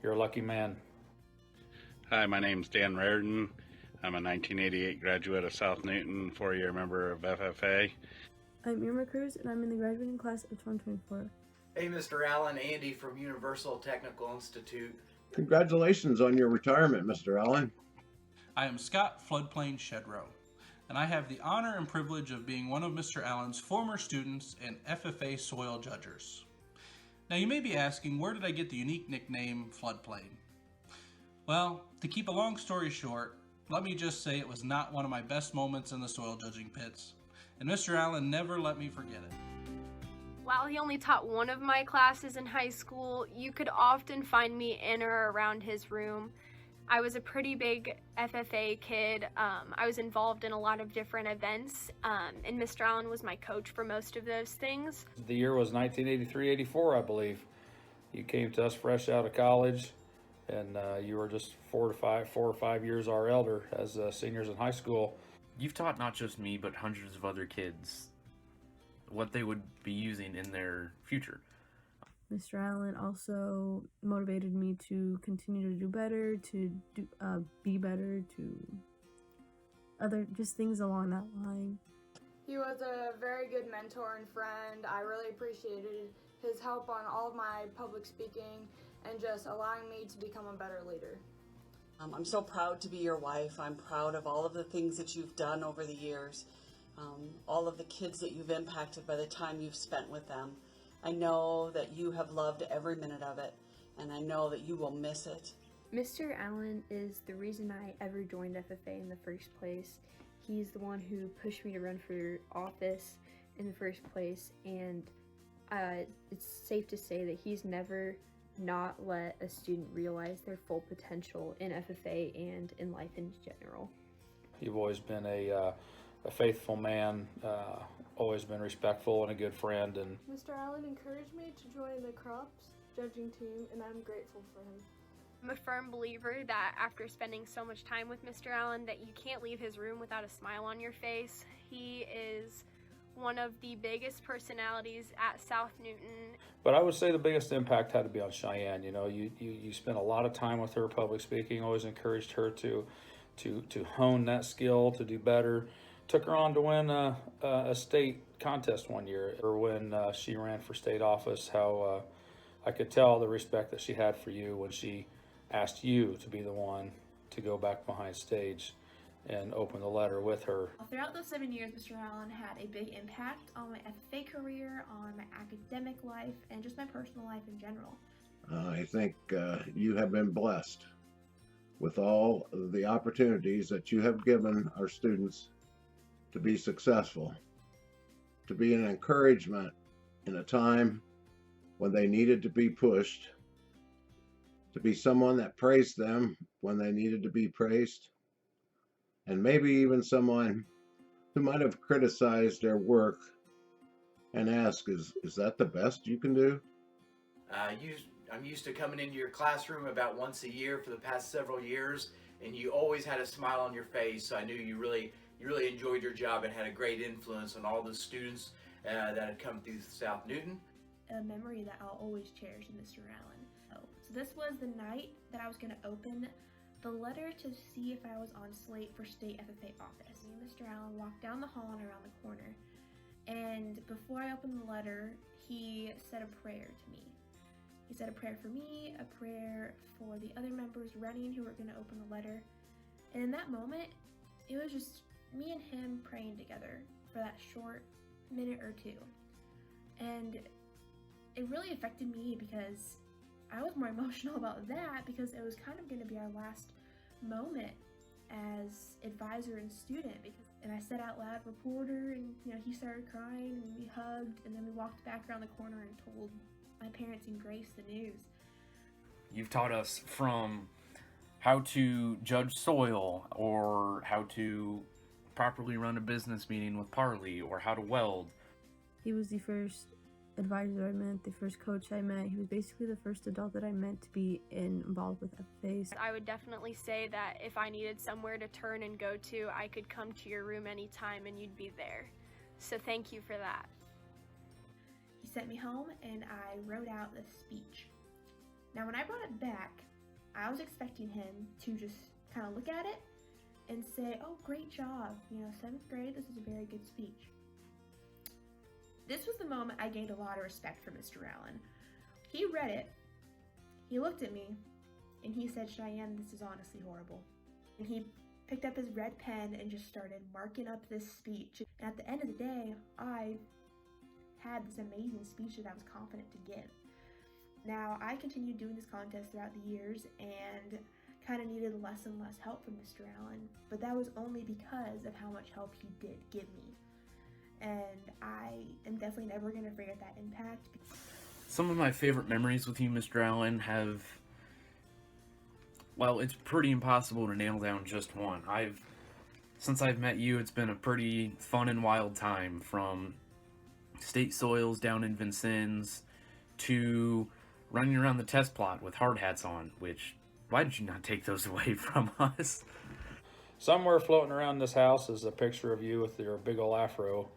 [SPEAKER 21] You're a lucky man.
[SPEAKER 22] Hi, my name's Dan Raridan. I'm a 1988 graduate of South Newton, 4-year member of FFA.
[SPEAKER 15] I'm Irma Cruz, and I'm in the graduating class of 2024.
[SPEAKER 23] Hey, Mr. Allen, Andy from Universal Technical Institute.
[SPEAKER 24] Congratulations on your retirement, Mr. Allen.
[SPEAKER 25] I am Scott Floodplain Shedrow, and I have the honor and privilege of being one of Mr. Allen's former students and FFA soil judgers. Now you may be asking, where did I get the unique nickname Floodplain? Well, to keep a long story short, let me just say it was not one of my best moments in the soil judging pits, and Mr. Allen never let me forget it.
[SPEAKER 13] While he only taught one of my classes in high school, you could often find me in or around his room. I was a pretty big FFA kid. I was involved in a lot of different events, and Mr. Allen was my coach for most of those things.
[SPEAKER 21] The year was 1983-84, I believe. You came to us fresh out of college, and you were just 4 or 5 years our elder as seniors in high school.
[SPEAKER 18] You've taught not just me, but hundreds of other kids what they would be using in their future.
[SPEAKER 15] Mr. Allen also motivated me to continue to do better, to be better, to other just things along that line.
[SPEAKER 2] He was a very good mentor and friend. I really appreciated his help on all of my public speaking and just allowing me to become a better leader.
[SPEAKER 19] I'm so proud to be your wife. I'm proud of all of the things that you've done over the years, all of the kids that you've impacted by the time you've spent with them. I know that you have loved every minute of it, and I know that you will miss it.
[SPEAKER 20] Mr. Allen is the reason I ever joined FFA in the first place. He's the one who pushed me to run for office in the first place, and it's safe to say that he's never not let a student realize their full potential in FFA and in life in general.
[SPEAKER 21] You've always been a faithful man, always been respectful and a good friend. And
[SPEAKER 15] Mr. Allen encouraged me to join the crops judging team, and I'm grateful for him.
[SPEAKER 13] I'm a firm believer that after spending so much time with Mr. Allen that you can't leave his room without a smile on your face. He is one of the biggest personalities at South Newton.
[SPEAKER 21] But I would say the biggest impact had to be on Cheyenne. You know, you spent a lot of time with her public speaking, always encouraged her to hone that skill, to do better. Took her on to win a state contest one year, or when she ran for state office, how I could tell the respect that she had for you when she asked you to be the one to go back behind stage and open the letter with her.
[SPEAKER 17] Throughout those 7 years, Mr. Allen had a big impact on my FFA career, on my academic life, and just my personal life in general.
[SPEAKER 24] I think you have been blessed with all of the opportunities that you have given our students to be successful, to be an encouragement in a time when they needed to be pushed, to be someone that praised them when they needed to be praised, and maybe even someone who might have criticized their work and ask, is that the best you can do?
[SPEAKER 23] I'm used to coming into your classroom about once a year for the past several years, and you always had a smile on your face, so I knew you really enjoyed your job and had a great influence on all the students that had come through South Newton.
[SPEAKER 17] A memory that I'll always cherish in Mr. Allen. So this was the night that I was going to open the letter to see if I was on slate for state FFA office. Me and Mr. Allen walked down the hall and around the corner, and before I opened the letter, he said a prayer to me. He said a prayer for me, a prayer for the other members running who were going to open the letter, and in that moment, it was just me and him praying together for that short minute or two. And it really affected me because I was more emotional about that because it was kind of going to be our last moment as advisor and student. And I said out loud, reporter, and he started crying and we hugged, and then we walked back around the corner and told my parents and Grace the news.
[SPEAKER 18] You've taught us from how to judge soil, or how to properly run a business meeting with Parley, or how to weld.
[SPEAKER 15] He was the first advisor I met, the first coach I met. He was basically the first adult that I met to be involved with FFAs.
[SPEAKER 13] I would definitely say that if I needed somewhere to turn and go to, I could come to your room anytime and you'd be there. So thank you for that.
[SPEAKER 17] He sent me home and I wrote out this speech. Now when I brought it back, I was expecting him to just kind of look at it and say, oh, great job, 7th grade, this is a very good speech. This was the moment I gained a lot of respect for Mr. Allen. He read it, he looked at me, and he said, Cheyenne, this is honestly horrible. And he picked up his red pen and just started marking up this speech. And at the end of the day, I had this amazing speech that I was confident to give. Now, I continued doing this contest throughout the years and kind of needed less and less help from Mr. Allen, but that was only because of how much help he did give me. And I am definitely never going to forget that impact.
[SPEAKER 18] Some of my favorite memories with you, Mr. Allen, have, well, it's pretty impossible to nail down just one. Since I've met you, it's been a pretty fun and wild time, from state soils down in Vincennes to running around the test plot with hard hats on, which, why did you not take those away from us?
[SPEAKER 21] Somewhere floating around this house is a picture of you with your big ol' afro,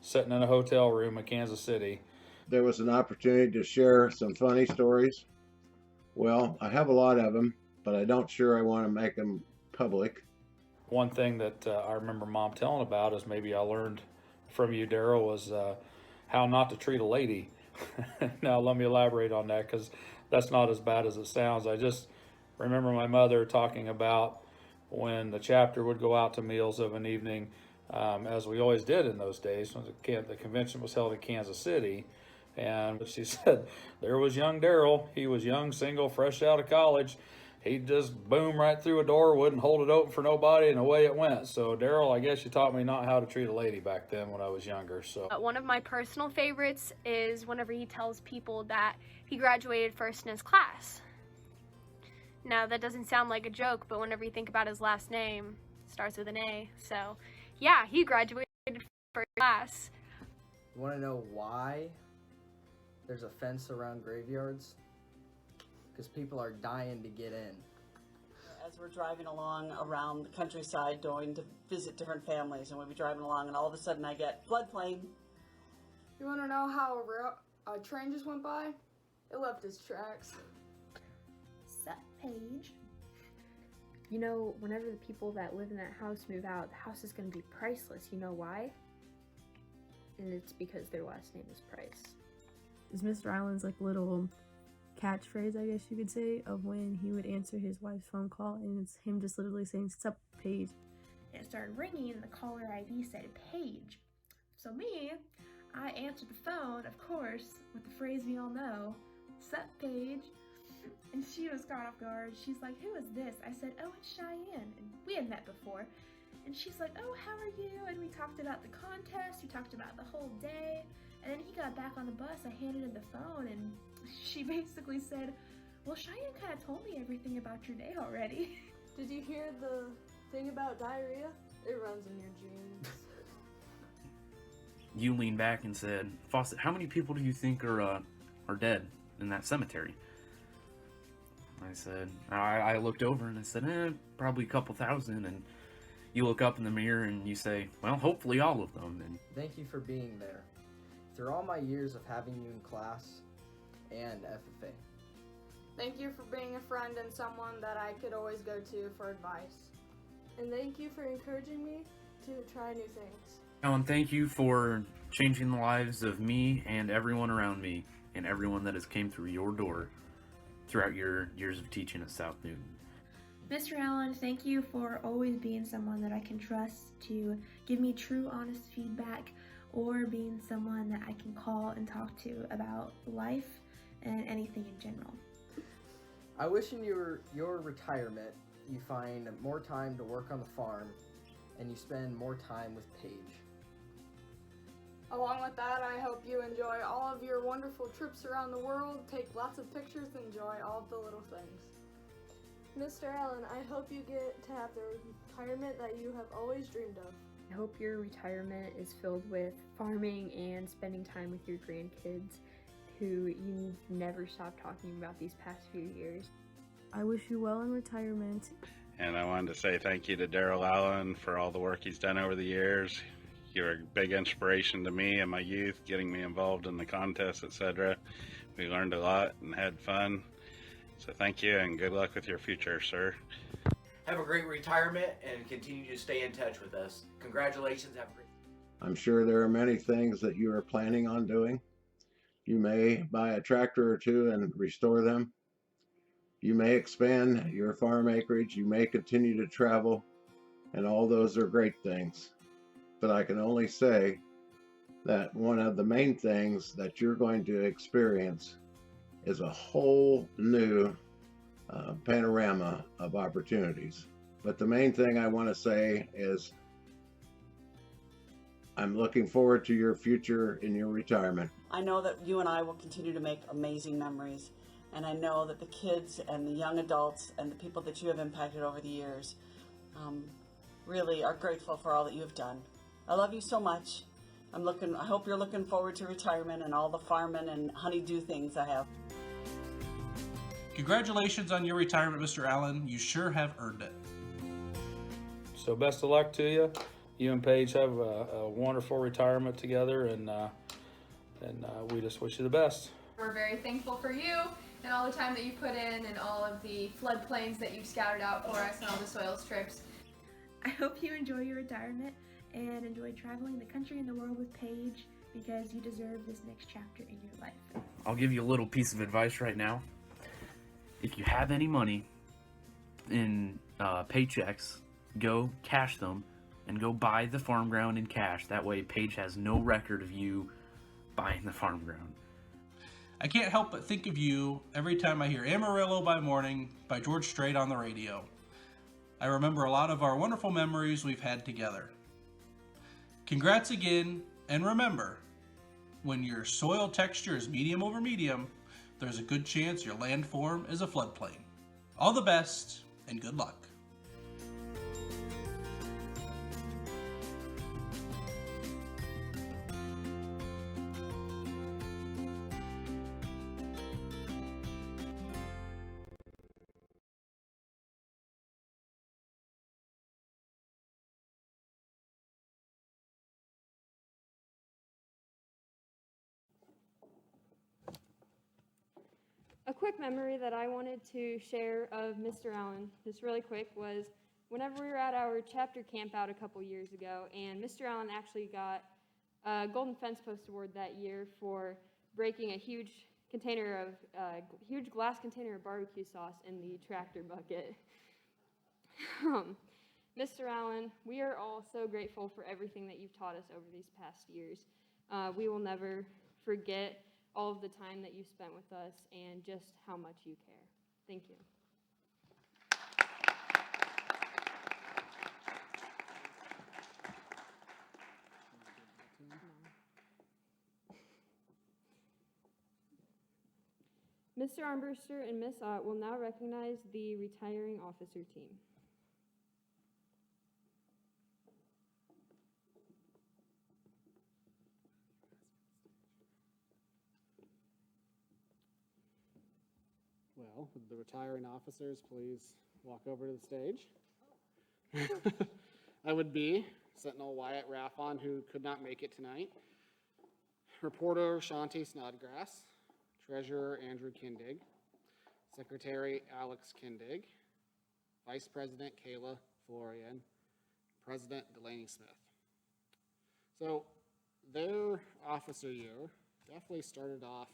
[SPEAKER 21] sitting in a hotel room in Kansas City.
[SPEAKER 24] There was an opportunity to share some funny stories. Well, I have a lot of them, but I don't sure I want to make them public.
[SPEAKER 21] One thing that I remember Mom telling about is maybe I learned from you, Daryl, was how not to treat a lady. Now, let me elaborate on that, because that's not as bad as it sounds. I just remember my mother talking about when the chapter would go out to meals of an evening, as we always did in those days. The convention was held in Kansas City, and she said there was young Daryl. He was young, single, fresh out of college. He'd just boom right through a door, wouldn't hold it open for nobody, and away it went. So Daryl, I guess you taught me not how to treat a lady back then when I was younger. So
[SPEAKER 13] one of my personal favorites is whenever he tells people that he graduated first in his class. Now, that doesn't sound like a joke, but whenever you think about his last name, it starts with an A. So, yeah, he graduated first class.
[SPEAKER 14] You want to know why there's a fence around graveyards? Because people are dying to get in.
[SPEAKER 19] As we're driving along around the countryside going to visit different families, and we'll be driving along, and all of a sudden I get floodplain.
[SPEAKER 2] You want to know how a train just went by? It left its tracks.
[SPEAKER 17] Sup, Paige?
[SPEAKER 20] Whenever the people that live in that house move out, the house is going to be priceless. You know why? And it's because their last name is Price.
[SPEAKER 15] It's Mr. Allen's little catchphrase, I guess you could say, of when he would answer his wife's phone call, and it's him just literally saying, "Sup, Paige."
[SPEAKER 17] And it started ringing, and the caller ID said Paige. So me, I answered the phone, of course, with the phrase we all know, "Sup, Paige." And she was caught off guard. She's like, "Who is this?" I said, "Oh, it's Cheyenne." And we had met before. And she's like, "Oh, how are you?" And we talked about the contest. We talked about the whole day. And then he got back on the bus. I handed him the phone, and she basically said, Well, Cheyenne kind of told me everything about your day already.
[SPEAKER 3] Did you hear the thing about diarrhea? It runs in your genes.
[SPEAKER 18] You leaned back and said, Fawcett, how many people do you think are dead in that cemetery? I said, I looked over and I said, probably a couple thousand. And you look up in the mirror and you say, well, hopefully all of them. And
[SPEAKER 14] Thank you for being there. Through all my years of having you in class and FFA.
[SPEAKER 2] Thank you for being a friend and someone that I could always go to for advice.
[SPEAKER 3] And thank you for encouraging me to try new things.
[SPEAKER 18] Alan, thank you for changing the lives of me and everyone around me and everyone that has came through your door throughout your years of teaching at South Newton.
[SPEAKER 17] Mr. Allen, thank you for always being someone that I can trust to give me true, honest feedback, or being someone that I can call and talk to about life and anything in general.
[SPEAKER 14] I wish in your retirement you find more time to work on the farm and you spend more time with Paige.
[SPEAKER 2] Along with that, I hope you enjoy all of your wonderful trips around the world, take lots of pictures, and enjoy all of the little things.
[SPEAKER 3] Mr. Allen, I hope you get to have the retirement that you have always dreamed of.
[SPEAKER 20] I hope your retirement is filled with farming and spending time with your grandkids who you never stopped talking about these past few years.
[SPEAKER 15] I wish you well in retirement.
[SPEAKER 22] And I wanted to say thank you to Daryl Allen for all the work he's done over the years. You're a big inspiration to me in my youth, getting me involved in the contests, etc. We learned a lot and had fun. So thank you and good luck with your future, sir.
[SPEAKER 23] Have a great retirement and continue to stay in touch with us. Congratulations. Have a great
[SPEAKER 24] I'm sure there are many things that you are planning on doing. You may buy a tractor or two and restore them. You may expand your farm acreage. You may continue to travel, and all those are great things. But I can only say that one of the main things that you're going to experience is a whole new panorama of opportunities. But the main thing I want to say is I'm looking forward to your future in your retirement.
[SPEAKER 19] I know that you and I will continue to make amazing memories. And I know that the kids and the young adults and the people that you have impacted over the years really are grateful for all that you have done. I love you so much. I hope you're looking forward to retirement and all the farming and honeydew things I have.
[SPEAKER 25] Congratulations on your retirement, Mr. Allen. You sure have earned it.
[SPEAKER 21] So best of luck to you. You and Paige have a wonderful retirement together, and we just wish you the best.
[SPEAKER 16] We're very thankful for you and all the time that you put in and all of the floodplains that you've scouted out for us and all the soils trips.
[SPEAKER 17] I hope you enjoy your retirement and enjoy traveling the country and the world with Paige because you deserve this next chapter in your life.
[SPEAKER 18] I'll give you a little piece of advice right now. If you have any money in paychecks, go cash them and go buy the farm ground in cash. That way Paige has no record of you buying the farm ground.
[SPEAKER 25] I can't help but think of you every time I hear Amarillo by Morning by George Strait on the radio. I remember a lot of our wonderful memories we've had together. Congrats again, and remember, when your soil texture is medium over medium, there's a good chance your landform is a floodplain. All the best, and good luck.
[SPEAKER 1] A quick memory that I wanted to share of Mr. Allen, just really quick, was whenever we were at our chapter camp out a couple years ago, and Mr. Allen actually got a Golden Fence Post Award that year for breaking a huge glass container of barbecue sauce in the tractor bucket. Mr. Allen, we are all so grateful for everything that you've taught us over these past years. We will never forget all of the time that you spent with us and just how much you care. Thank you. Mr. Armbruster and Miss Ott will now recognize the retiring officer team.
[SPEAKER 12] Well, would the retiring officers please walk over to the stage? I would be Sentinel Wyatt Raffon, who could not make it tonight, Reporter Shanti Snodgrass, Treasurer Andrew Kindig, Secretary Alex Kindig, Vice President Kayla Florian, President Delaney Smith. So their officer year definitely started off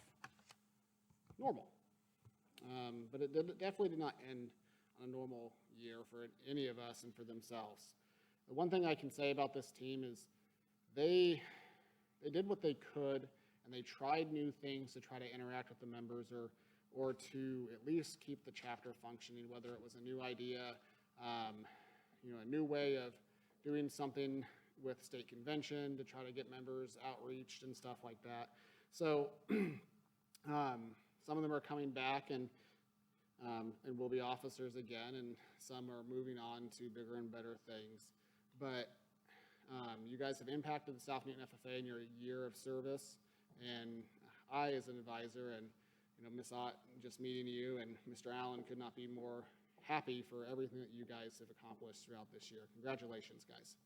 [SPEAKER 12] normal, but it definitely did not end on a normal year for any of us and for themselves. The one thing I can say about this team is they did what they could, and they tried new things to try to interact with the members or to at least keep the chapter functioning, whether it was a new idea, a new way of doing something with state convention to try to get members outreached and stuff like that. So some of them are coming back and will be officers again, and some are moving on to bigger and better things. But you guys have impacted the South Newton FFA in your year of service, and I, as an advisor, and Ms. Ott, just meeting you, and Mr. Allen could not be more happy for everything that you guys have accomplished throughout this year. Congratulations, guys.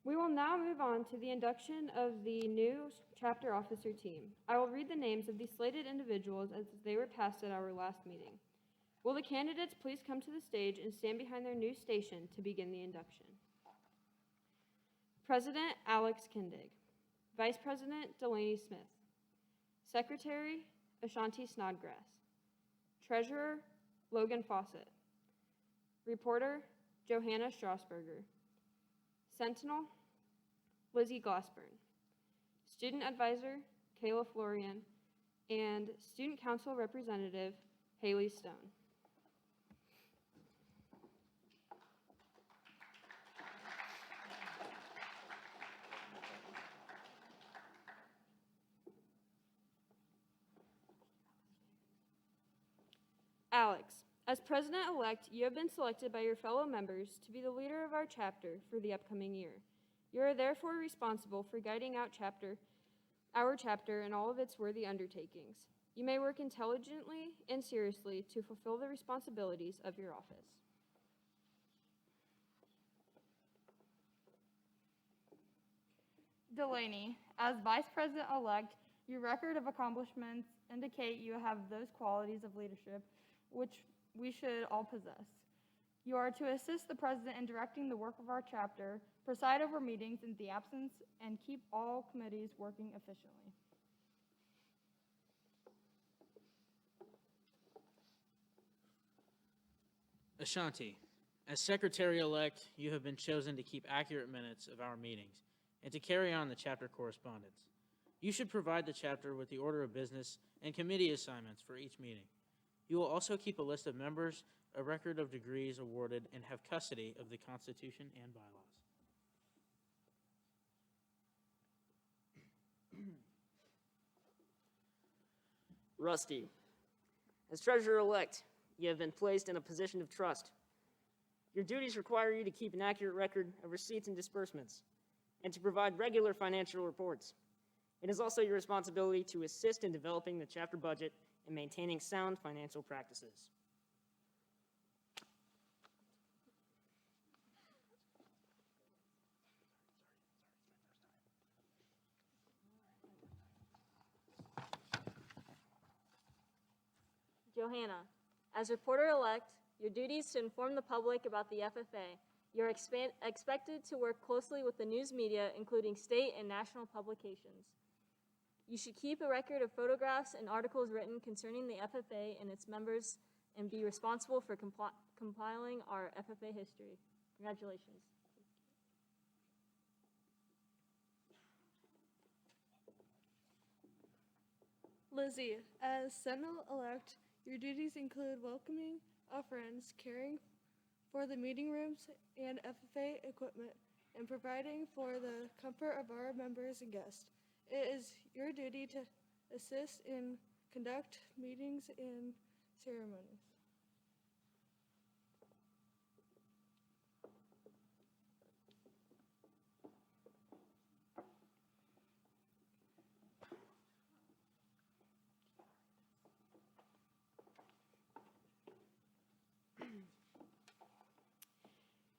[SPEAKER 1] We will now move on to the induction of the new chapter officer team. I will read the names of the slated individuals as they were passed at our last meeting. Will the candidates please come to the stage and stand behind their new station to begin the induction? President Alex Kindig. Vice President Delaney Smith. Secretary Ashanti Snodgrass. Treasurer Logan Fawcett. Reporter Johanna Strasburger. Sentinel Lizzie Glassburn. Student Advisor Kayla Florian. And Student Council Representative Haley Stone. Alex, as president-elect, you have been selected by your fellow members to be the leader of our chapter for the upcoming year. You are therefore responsible for guiding our chapter in all of its worthy undertakings. You may work intelligently and seriously to fulfill the responsibilities of your office.
[SPEAKER 2] Delaney, as Vice President-elect, your record of accomplishments indicate you have those qualities of leadership which we should all possess. You are to assist the President in directing the work of our chapter, preside over meetings in the absence, and keep all committees working efficiently.
[SPEAKER 4] Ashanti, as Secretary-elect, you have been chosen to keep accurate minutes of our meetings and to carry on the chapter correspondence. You should provide the chapter with the order of business and committee assignments for each meeting. You will also keep a list of members, a record of degrees awarded, and have custody of the Constitution and bylaws.
[SPEAKER 5] Rusty, as treasurer-elect, you have been placed in a position of trust. Your duties require you to keep an accurate record of receipts and disbursements, and to provide regular financial reports. It is also your responsibility to assist in developing the chapter budget and maintaining sound financial practices.
[SPEAKER 6] Johanna, as reporter-elect, your duty is to inform the public about the FFA. You're expected to work closely with the news media, including state and national publications. You should keep a record of photographs and articles written concerning the FFA and its members and be responsible for compiling our FFA history. Congratulations.
[SPEAKER 3] Lizzie, as Sentinel-elect, your duties include welcoming our friends, caring for the meeting rooms and FFA equipment, and providing for the comfort of our members and guests. It is your duty to assist and conduct meetings and ceremonies.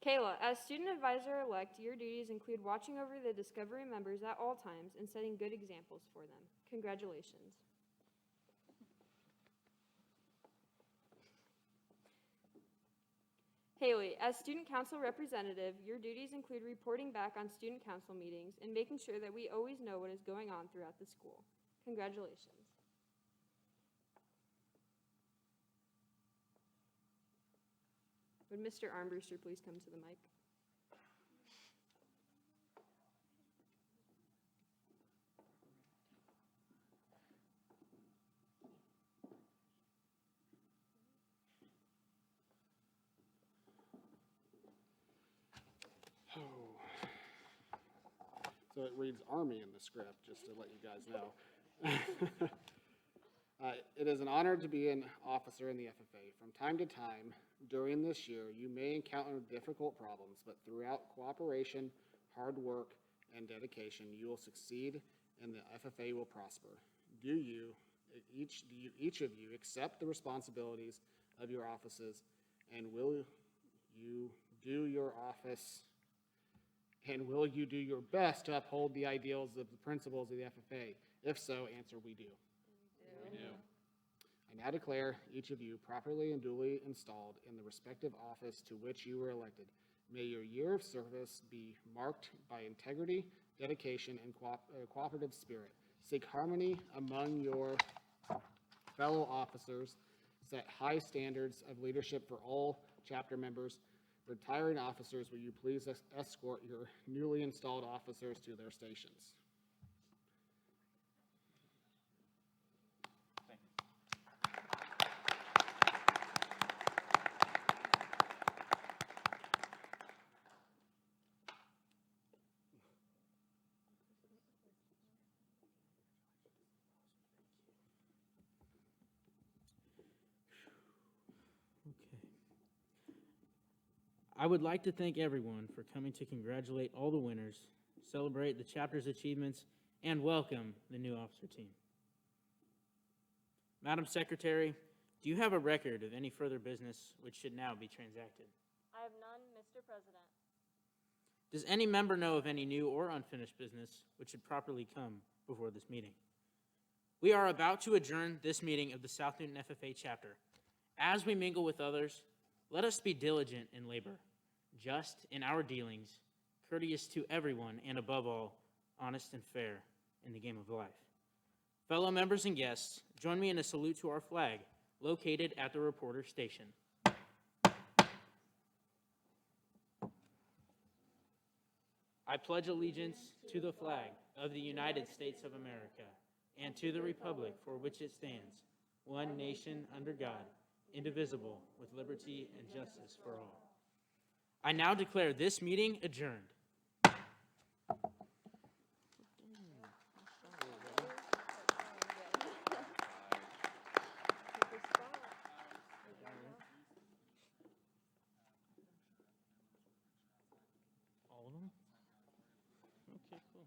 [SPEAKER 1] Kayla, as student advisor-elect, your duties include watching over the Discovery members at all times and setting good examples for them. Congratulations. Haley, as student council representative, your duties include reporting back on student council meetings and making sure that we always know what is going on throughout the school. Congratulations. Would Mr. Armbruster please come to the mic?
[SPEAKER 12] So it reads Army in the script, just to let you guys know. It is an honor to be an officer in the FFA. From time to time during this year, you may encounter difficult problems, but throughout cooperation, hard work, and dedication, you will succeed and the FFA will prosper. Do each of you accept the responsibilities of your offices, and will you do your office, and will you do your best to uphold the ideals of the principles of the FFA? If so, answer, we do. We do. I now declare each of you properly and duly installed in the respective office to which you were elected. May your year of service be marked by integrity, dedication, and cooperative spirit. Seek harmony among your fellow officers. Set high standards of leadership for all chapter members. Retiring officers, will you please escort your newly installed officers to their stations?
[SPEAKER 4] I would like to thank everyone for coming to congratulate all the winners, celebrate the chapter's achievements, and welcome the new officer team. Madam Secretary, do you have a record of any further business which should now be transacted?
[SPEAKER 6] I have none, Mr. President.
[SPEAKER 4] Does any member know of any new or unfinished business which should properly come before this meeting? We are about to adjourn this meeting of the South Newton FFA chapter. As we mingle with others, let us be diligent in labor, just in our dealings, courteous to everyone, and above all, honest and fair in the game of life. Fellow members and guests, join me in a salute to our flag, located at the reporter station. I pledge allegiance to the flag of the United States of America and to the republic for which it stands, one nation under God, indivisible, with liberty and justice for all. I now declare this meeting adjourned. All of them? Okay, cool.